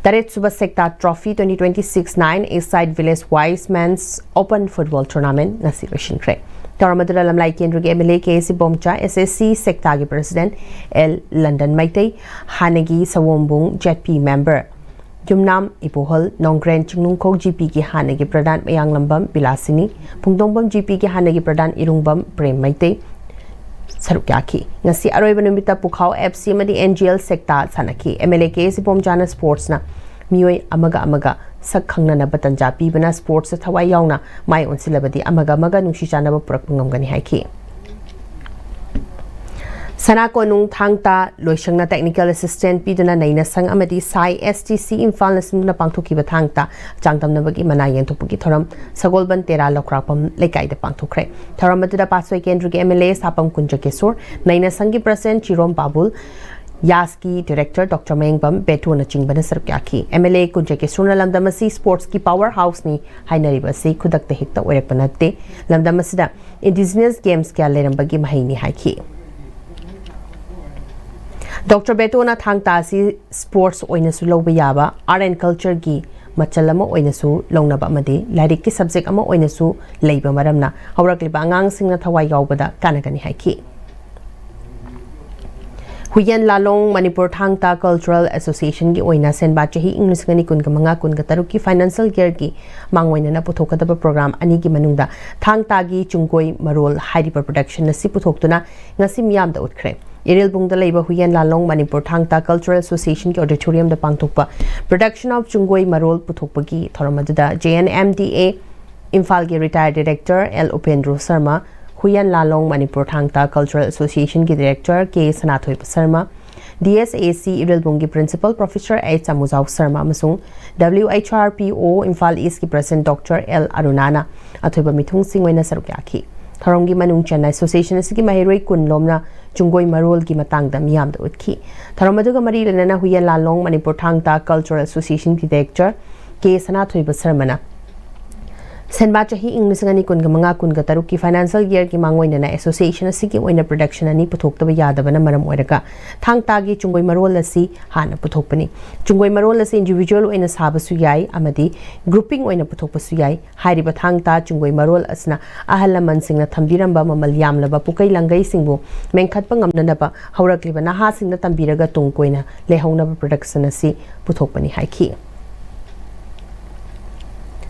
Taret Suba Sekta Trophy 2026 9 A-Side Village Wise Men's Open Football Tournament Nasirashin Kre Taramadura Lamlai Kendra MLA KC Bomcha SSC Sektagi President L London Maitei Hanagi Sawombung JP member Jumnam Ipohol Nongren Chingnungkok GP ki Hanagi Pradhan Mayang Lambam Bilasini Pungdongbam GP ki Hanagi Pradhan Irungbam Prem Maitei Sarukyaki ngasi aroiba numita Pukhao FC madi NGL Sekta Sanaki MLA KC Bomchana Sports na Mioi amaga sak khangna na batanja pibana sports sa thawai yauna mai onsilabadi amaga nungsi chana ba purak ngam gani haiki Sana Konung Thangta Loishangna Technical Assistant Piduna Naina Sang Amadi Sai STC Imphal Nasinduna Pangthuki Thangta Changtam Nabagi Manayang Tupuki Thoram Sagolban Tera Lokrapam Lekai the Pangthukre Thoram Matuda Pasway Kendrick MLA Sapam Kunja Kesur Naina Sangi President Chirom Babul Yaski Director Dr. Mengbam Betuna Chingbana Sarkyaki MLA Kunja Kesur Lamdamasi Sports Ki Powerhouse ni Hainaribasi Kudak the Hikta Orekpanate Lamdamasida Indigenous Games Kya Lerambagi Mahini Haiki Dr. Betona Thangta si sports oinasu loba yaba art and culture gi machalama oinasu longnaba amadi lairik ki subject ama oinasu leiba maramna haurakliba angang singna thawai yaubada kanagani haiki Huyan Lalong Manipur Thangta Cultural Association gi oina senba chahi English ngani kunga manga kunga taruki financial year gi mangwaina na puthokadaba program ani gi manungda Thangta gi chungkoi marol haidipa production na si puthoktuna ngasi miyam da utkre Iril Bungda Labor Huyan Lalong Manipur Thangta Cultural Association ki auditorium da pangtukpa production of Chungoi Marol Puthokpagi Thoramaduda JNMDA Imphal gi retired director L Upendro Sharma Huyan Lalong Manipur Thangta Cultural Association ki director K Sanathoi Sharma DSAC Iril Bungi principal professor A Chamuzau Sharma amasung WHRPO Imphal East ki president Dr L Arunana athoiba mithung singwaina sarukyaki Thorongi Manung Chennai Association asigi mahiroi kun lomna Chungoi Marol ki matangda miyam da utki Thoromaduga mari lenana Huyan Lalong Manipur Thangta Cultural Association ki director K Sanathoi Sarmana Senba chahi English ngani kunga manga kunga taruki financial year ki mangoina na association asigi oina production ani puthokta yadaba na maram oiraga Thangta gi Chungoi Marol asi hana puthokpani Chungoi Marol asi individual oina sabasu yai amadi grouping oina puthokpasu yai hairiba Thangta Chungoi Marol asna ahalaman singna thambiramba mamal yamlaba pukai langai singbu mengkhatpa ngamnanaba haurakliba naha singna tambiraga tungkoina lehaunaba production asi puthokpani haiki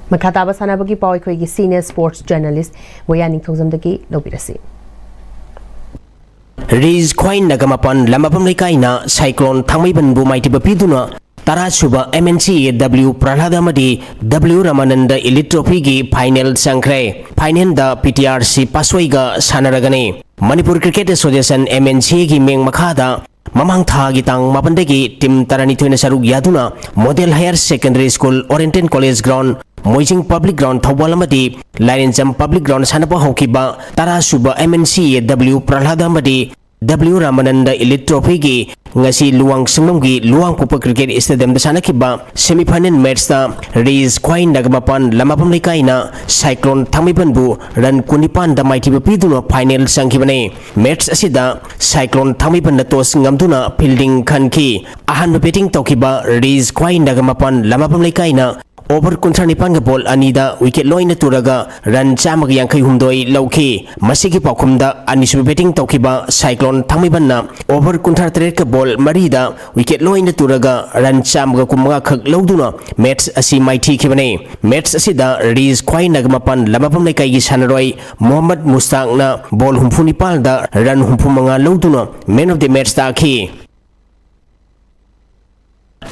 Makataba Sanabagi Pawai Koigi senior sports journalist Wayaning Thongzamdagi Lobirasi Riz Quain Nagamapan Lamapam Lekaina Cyclone Tamiban Bumaitiba Piduna Tarasuba MNCW Prahladamadi W Ramananda Elite Trophy gi final Sankre Final da PTRC Paswaiga Sanaragane Manipur Cricket Association MNC gi Meng Makada Mamang Thagi Tang Mapandegi Tim Tarani Twina Saruk Yaduna Model Higher Secondary School Oriental College Ground Moijing Public Ground Thawalamadi Lionsam Public Ground Sanapa Hokiba Tarasuba MNCW Prahladamadi W Ramananda Elite Trophy gi ngasi luang sumnamgi luang pupa cricket stadium da sanakiba semi-final match da Riz Quain Nagamapan Lamapam Lekaina Cyclone Thamiban bu run kunipan da maitiba piduna final sangkibane match asida Cyclone Thamiban na tos ngamduna fielding khanki ahan batting tawkiba Riz Quain Nagamapan Lamapam Lekaina over Kuntranipan ga ball anida wicket loina turaga run chamaga yankai humdoi lauki masigi paukumda anisu batting tawkiba Cyclone Thamiban na over Kuntratre ka ball marida wicket loina turaga run chamaga kumaga khak lauduna match asi maiti kibane match asida Riz Quain Nagamapan Lamapam Lekai gi sanaroi Mohammad Mustaq na ball humfunipal da run humpumanga lauduna man of the match ta ki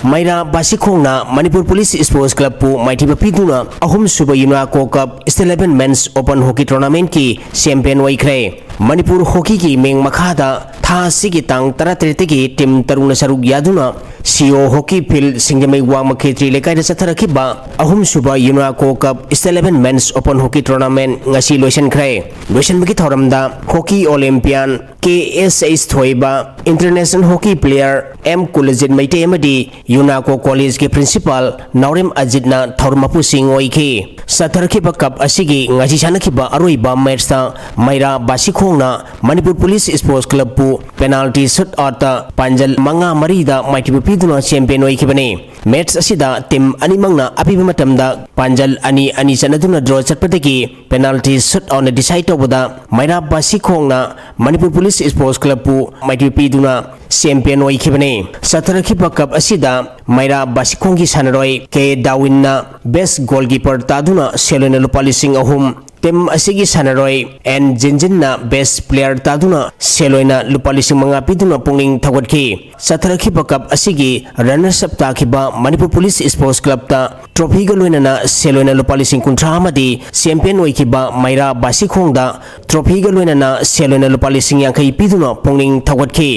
Maira Basikongna Manipur Police Sports Club pu Maitiba Piduna Ahum Suba Yunako Cup 11 Men's Open Hockey Tournament ki champion waikre Manipur Hockey ki meng makhada tha sigi tang taratrete ki team taruna saruk yaduna CO Hockey Field Singjamai Wang Makhetri lekai da satharakiba Ahum Suba Yunako Cup 11 Men's Open Hockey Tournament ngasi loisan khre loisan bagi thoramda Hockey Olympian KSH Thoiba International Hockey Player M Kulajit Maite amadi Yunako College ke principal Naurem Ajitna Thormapu Singh oike Satharkiba Cup asigi ngasi sanakiba aroiba match ta Maira Basikongna Manipur Police Sports Club pu penalty shootout ta Panjal Manga Marida Maitiba Piduna champion oikibane match asida team animangna apiba matamda Panjal ani sanaduna draw chatpadagi penalty shootout na decide tawada Maira Basikongna Manipur Police Sports Club pu Maitiba Piduna champion oikibane Satharkiba Cup asida Maira Basikongi sanaroi ke Dawinna best goalkeeper taduna selena lupa lising ahum team असigi sanaroi and jinjinna best player taduna seloina lupa lising manga piduna pungling thawatki satharaki bakap asigi runners up takiba Manipur Police Sports Club ta trophy galoina seloina lupa lising kuntra amadi champion oikiba Maira Basikhongda trophy galoina seloina lupa lising yankai piduna pungling thawatki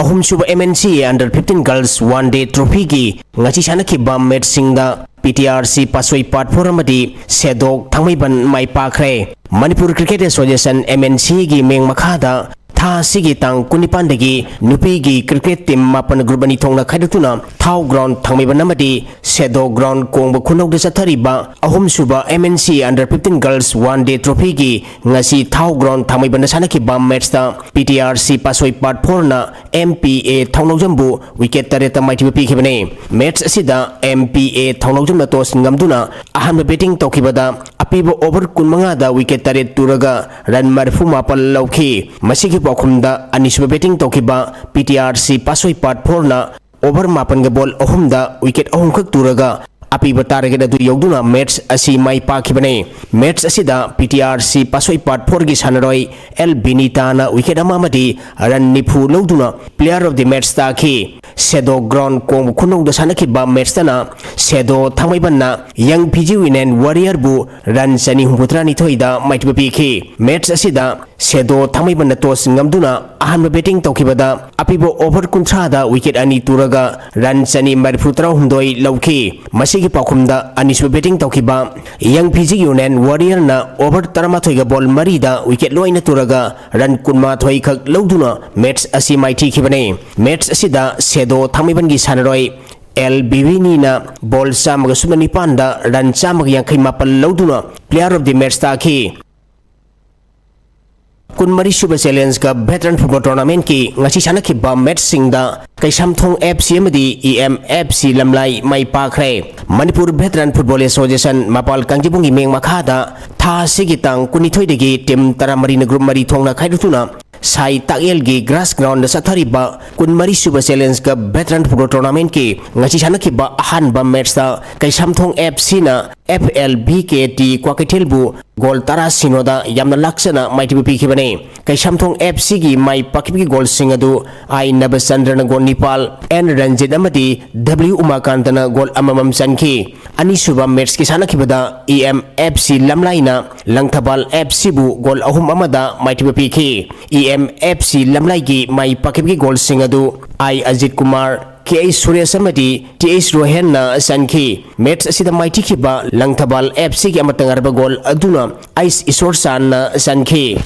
ahum suba MNC under 15 girls one day trophy gi ngachi sanaki ba match singda PTRC pasoi part foramadi sedok thangmaiban mai pakhre Manipur Cricket Association MNC gi meng makhada tha sigi tang kunipan dagi nupi gi cricket team mapan group ani thongna khaidutuna thau ground thangmaiban amadi sedo ground kongba khunok de sathariba ahum suba MNC under 15 girls one day trophy gi ngasi thau ground thangmaiban sanaki ba match ta PTRC pasoi part 4 na MPA thongnojambu wicket tareta maiti pi khibane match asida MPA thongnojam na tos ngamduna aham batting tokibada apibo over kunmanga da wicket taret turaga run marfu mapal lauki masigi pakhumda anisuba batting tokiba PTRC pasoi part 4 na over mapan ga ball ahumda wicket ahum khak turaga apiba target adu yogduna match asi mai pakhibane match asida PTRC pasoi part 4 gi sanaroi L Binita na wicket amamadi run nifu loduna player of the match ta ki sedo ground kong khunong da sanaki ba match tana sedo thangmaiban na young PG winen warrior bu run sani humputra ni thoida maitba pi ki match asida sedo thangmaiban na tos ngamduna ahan batting tokibada apibo over kuntra da wicket ani turaga run sani marfutra humdoi lauki masigi pakhumda anisba batting tokiba young PG Union warrior na over tarama thoiga ball mari da wicket loina turaga run kunma thoi khak loduna match asi maiti khibane match asida sedo thangmaiban gi sanaroi L Bivini na ball samaga sumani panda run samaga yankai mapal loduna player of the match ta ki Kunmari Super Challenge ka veteran football tournament ki ngasi sanaki ba match singda Kaisamthong FC amadi EMFC lamlai mai pakhre Manipur Veteran Football Association mapal kangjibungi meng makhada tha sigi tang kunithoi degi team taramari na group mari thongna khaidutuna sai takel gi grass ground da sathariba Kunmari Super Challenge ka veteran football tournament ki ngasi sanaki ba ahan ba match da Kaisamthong FC na FLBKT Kwakitelbu gol tara sinoda yamna laksana maiti pi khibane Kaisamthong FC gi mai pakibgi gol singadu ai Nabasandra na gol Nipal N Ranjit amadi W Umakant na gol amamam sanki ani suba match ki sana khibada EMFC lamlaina Langthabal FC bu gol ahum amada maiti pi khi EMFC lamlai gi mai pakibgi gol singadu ai Ajit Kumar K.A. Surya Samadi T.H. Rohan na sanki match asida maiti khiba Langthabal FC ki amatangarba gol aduna Ice Isor San na sanki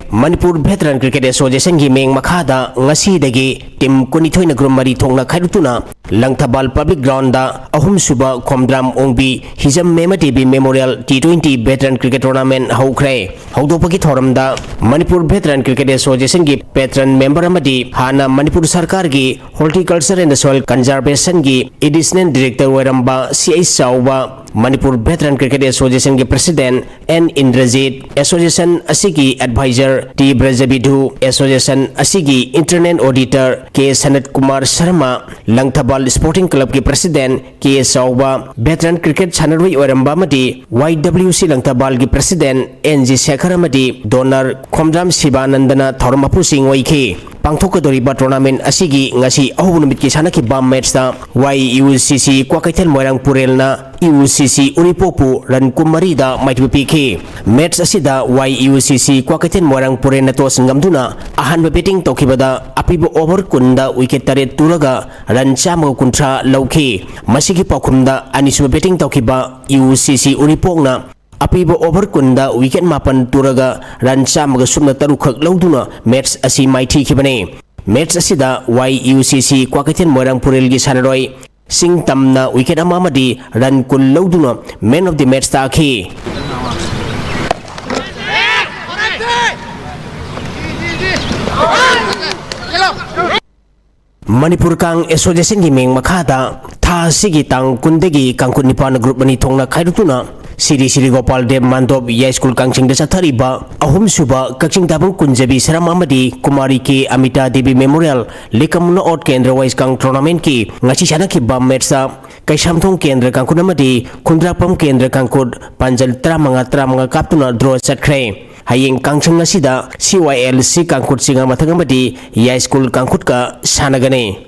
Manipur Veteran Cricket Association gi meng makhada ngasi dagi team kunithoi na group mari thongna khaidutuna Langthabal Public Ground da ahum suba khomdram ongbi hijam memati bi Memorial T20 Veteran Cricket Tournament haukhre haudopaki thoram da Manipur Veteran Cricket Association gi patron member amadi hana Manipur Sarkar gi Horticulture and Soil Conservation gi additional director waramba CI Sauba Manipur Veteran Cricket Association gi president N Indrajit Association asigi advisor T Brajabidu Association asigi internal auditor K Sanat Kumar Sharma Langthabal Sporting Club ki president K Sauba Veteran Cricket Chanarwi Oramba madi YWC Langthabal ki president NG Shekhar amadi donor Khomdram Sibanandana Thormapu Singh oiki pangthokadoriba tournament asigi ngasi ahum numit ki sanaki ba match ta YUCC Kwakaithel Moirang Purel na UCC Unipopu ran kumari da maitbi piki match asida YUCC Kwakaithel Moirang Purel na tos ngamduna ahan batting tokibada apibo over kunda wicket taret turaga ran chama kuntra lauki masigi pakhumda anisu batting tokiba UCC Unipong na apibo over kunda wicket mapan turaga ran chamaga sumna tarukhak lauduna match asi maiti khibane match asida YUCC Kwakaithel Moirang Purel gi sanaroi singtamna wicket amamadi ran kun lauduna man of the match ta khi Manipur Kang Association gi meng makhada tha sigi tang kundegi kangkun nipan group ani thongna khaidutuna Siri Gopal Dev Mandop Ya School Kangching Desa Thariba ahum suba Kaching Tabung Kunjabi Saram Amadi Kumari Ki Amita Devi Memorial Lekamuna Ot Kendra Wise Kang Tournament ki ngasi sana ki bam match Kaisamthong Kendra Kangkut amadi Kundrapam Kendra Kangkut Panjal Tramanga kaptuna draw chatkre hayeng kangchang asida CYLC Kangkut singa mathang amadi Yai School Kangkut ka sanagane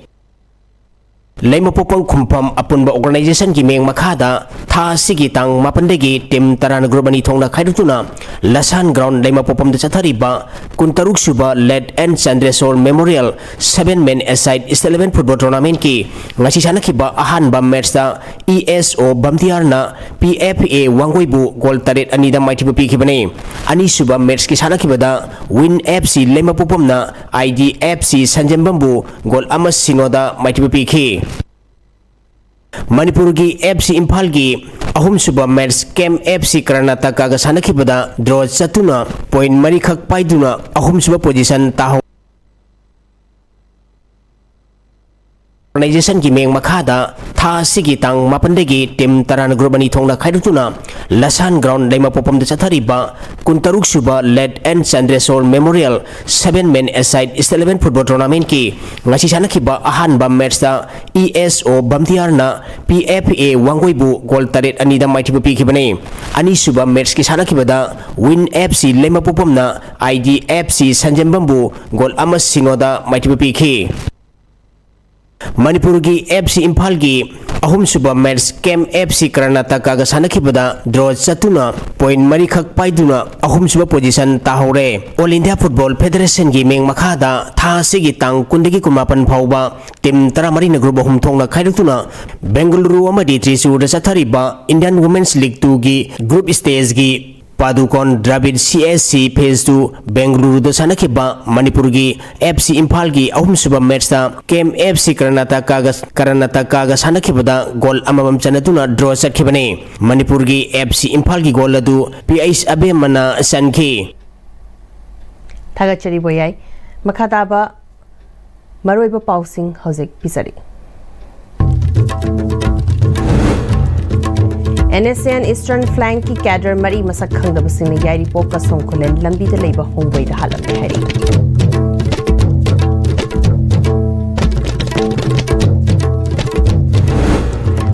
Lema popang kumpam apunba organization ki meng makhada tha sigi tang mapandegi tim taran grobani thongna khaidutuna lasan ground lema popam de chathariba kuntaruk suba led and Chandresol Memorial 7-man aside 11 football tournament ki ngasi sanakhiba ahan ba match da ESO Bamtiarna PFA Wanggoibu gol taret anida maitibu pikibane ani suba match ki sanakhiba Win FC lema popamna IDFC Sanjambambu gol amas sinoda maitibu pikhi Manipuri ki FC Imphal ki ahum suba match Kem FC Karnataka ga sanakibada draw chatuna point mari khak paiduna ahum suba position taho organization ki meng makhada tha sigi tang mapandegi tim taran grobani thongna khaidutuna lasan ground lema popam de chathariba kuntaruk suba led and Chandresol Memorial 7-man aside 11 football tournament ki ngasi sanakhiba ahan ba match da ESO Bamtiarna PFA Wanggoibu gol taret anida maitibu pikibane ani suba match ki sanakhiba Win FC lema popamna IDFC Sanjambambu gol amas sinoda maitibu pikhi Manipuri ki FC Imphal ki ahum suba match Kem FC Karnataka ga sanakibada draw chatuna point mari khak paiduna ahum suba position tahore All India Football Federation ki meng makhada tha sigi tang kundagi kumapan phauba tim taramari na group ahum thongna khaidutuna Bengaluru amadi Thrissur da chathariba Indian Women's League 2 ki group stage ki Padukon Dravid CSC Phase 2 Bengaluru da sanakhiba Manipur ki FC Imphal ki ahum suba match da Kem FC Karnataka ga sanakhibada gol amamam chanatuna draw chakhibane Manipur ki FC Imphal ki gol adu Pm-Istv mana sankhi Thagachari boyai makhadaba maroiba pausing hojek pisari NSN Eastern Flank की cadre मरी मसक खंगदब सिंह ने यारी पोक का सोंखुलेन लंबी the लेबा होंगवे the हालम में हैरी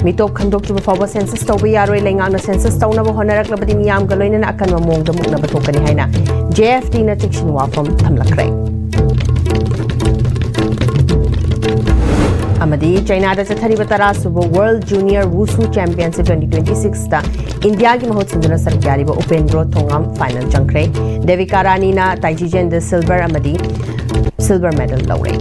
मितोप खंडोक जुब फावो सेंसस तौबे यारोय लेंगांग न सेंसस तौनबो होनरक लबदि मियाम गलोइन न अकन मोंग द मुक न बथोकनि हाइना JFD न चिक्सन वाफम थमलखरे Amadi China da chathari batara subo World Junior Wushu Championship 2026 da India ki mahot sinduna sarkyari ba Upendro Thongam final changkre Devika Rani na Taijijen da silver amadi silver medal laure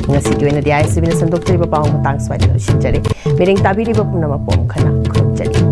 ngasi tuina di ISTV na sandok chari ba paung matang swai da shinjari mering tabiri ba pumna ma pom khana khurjari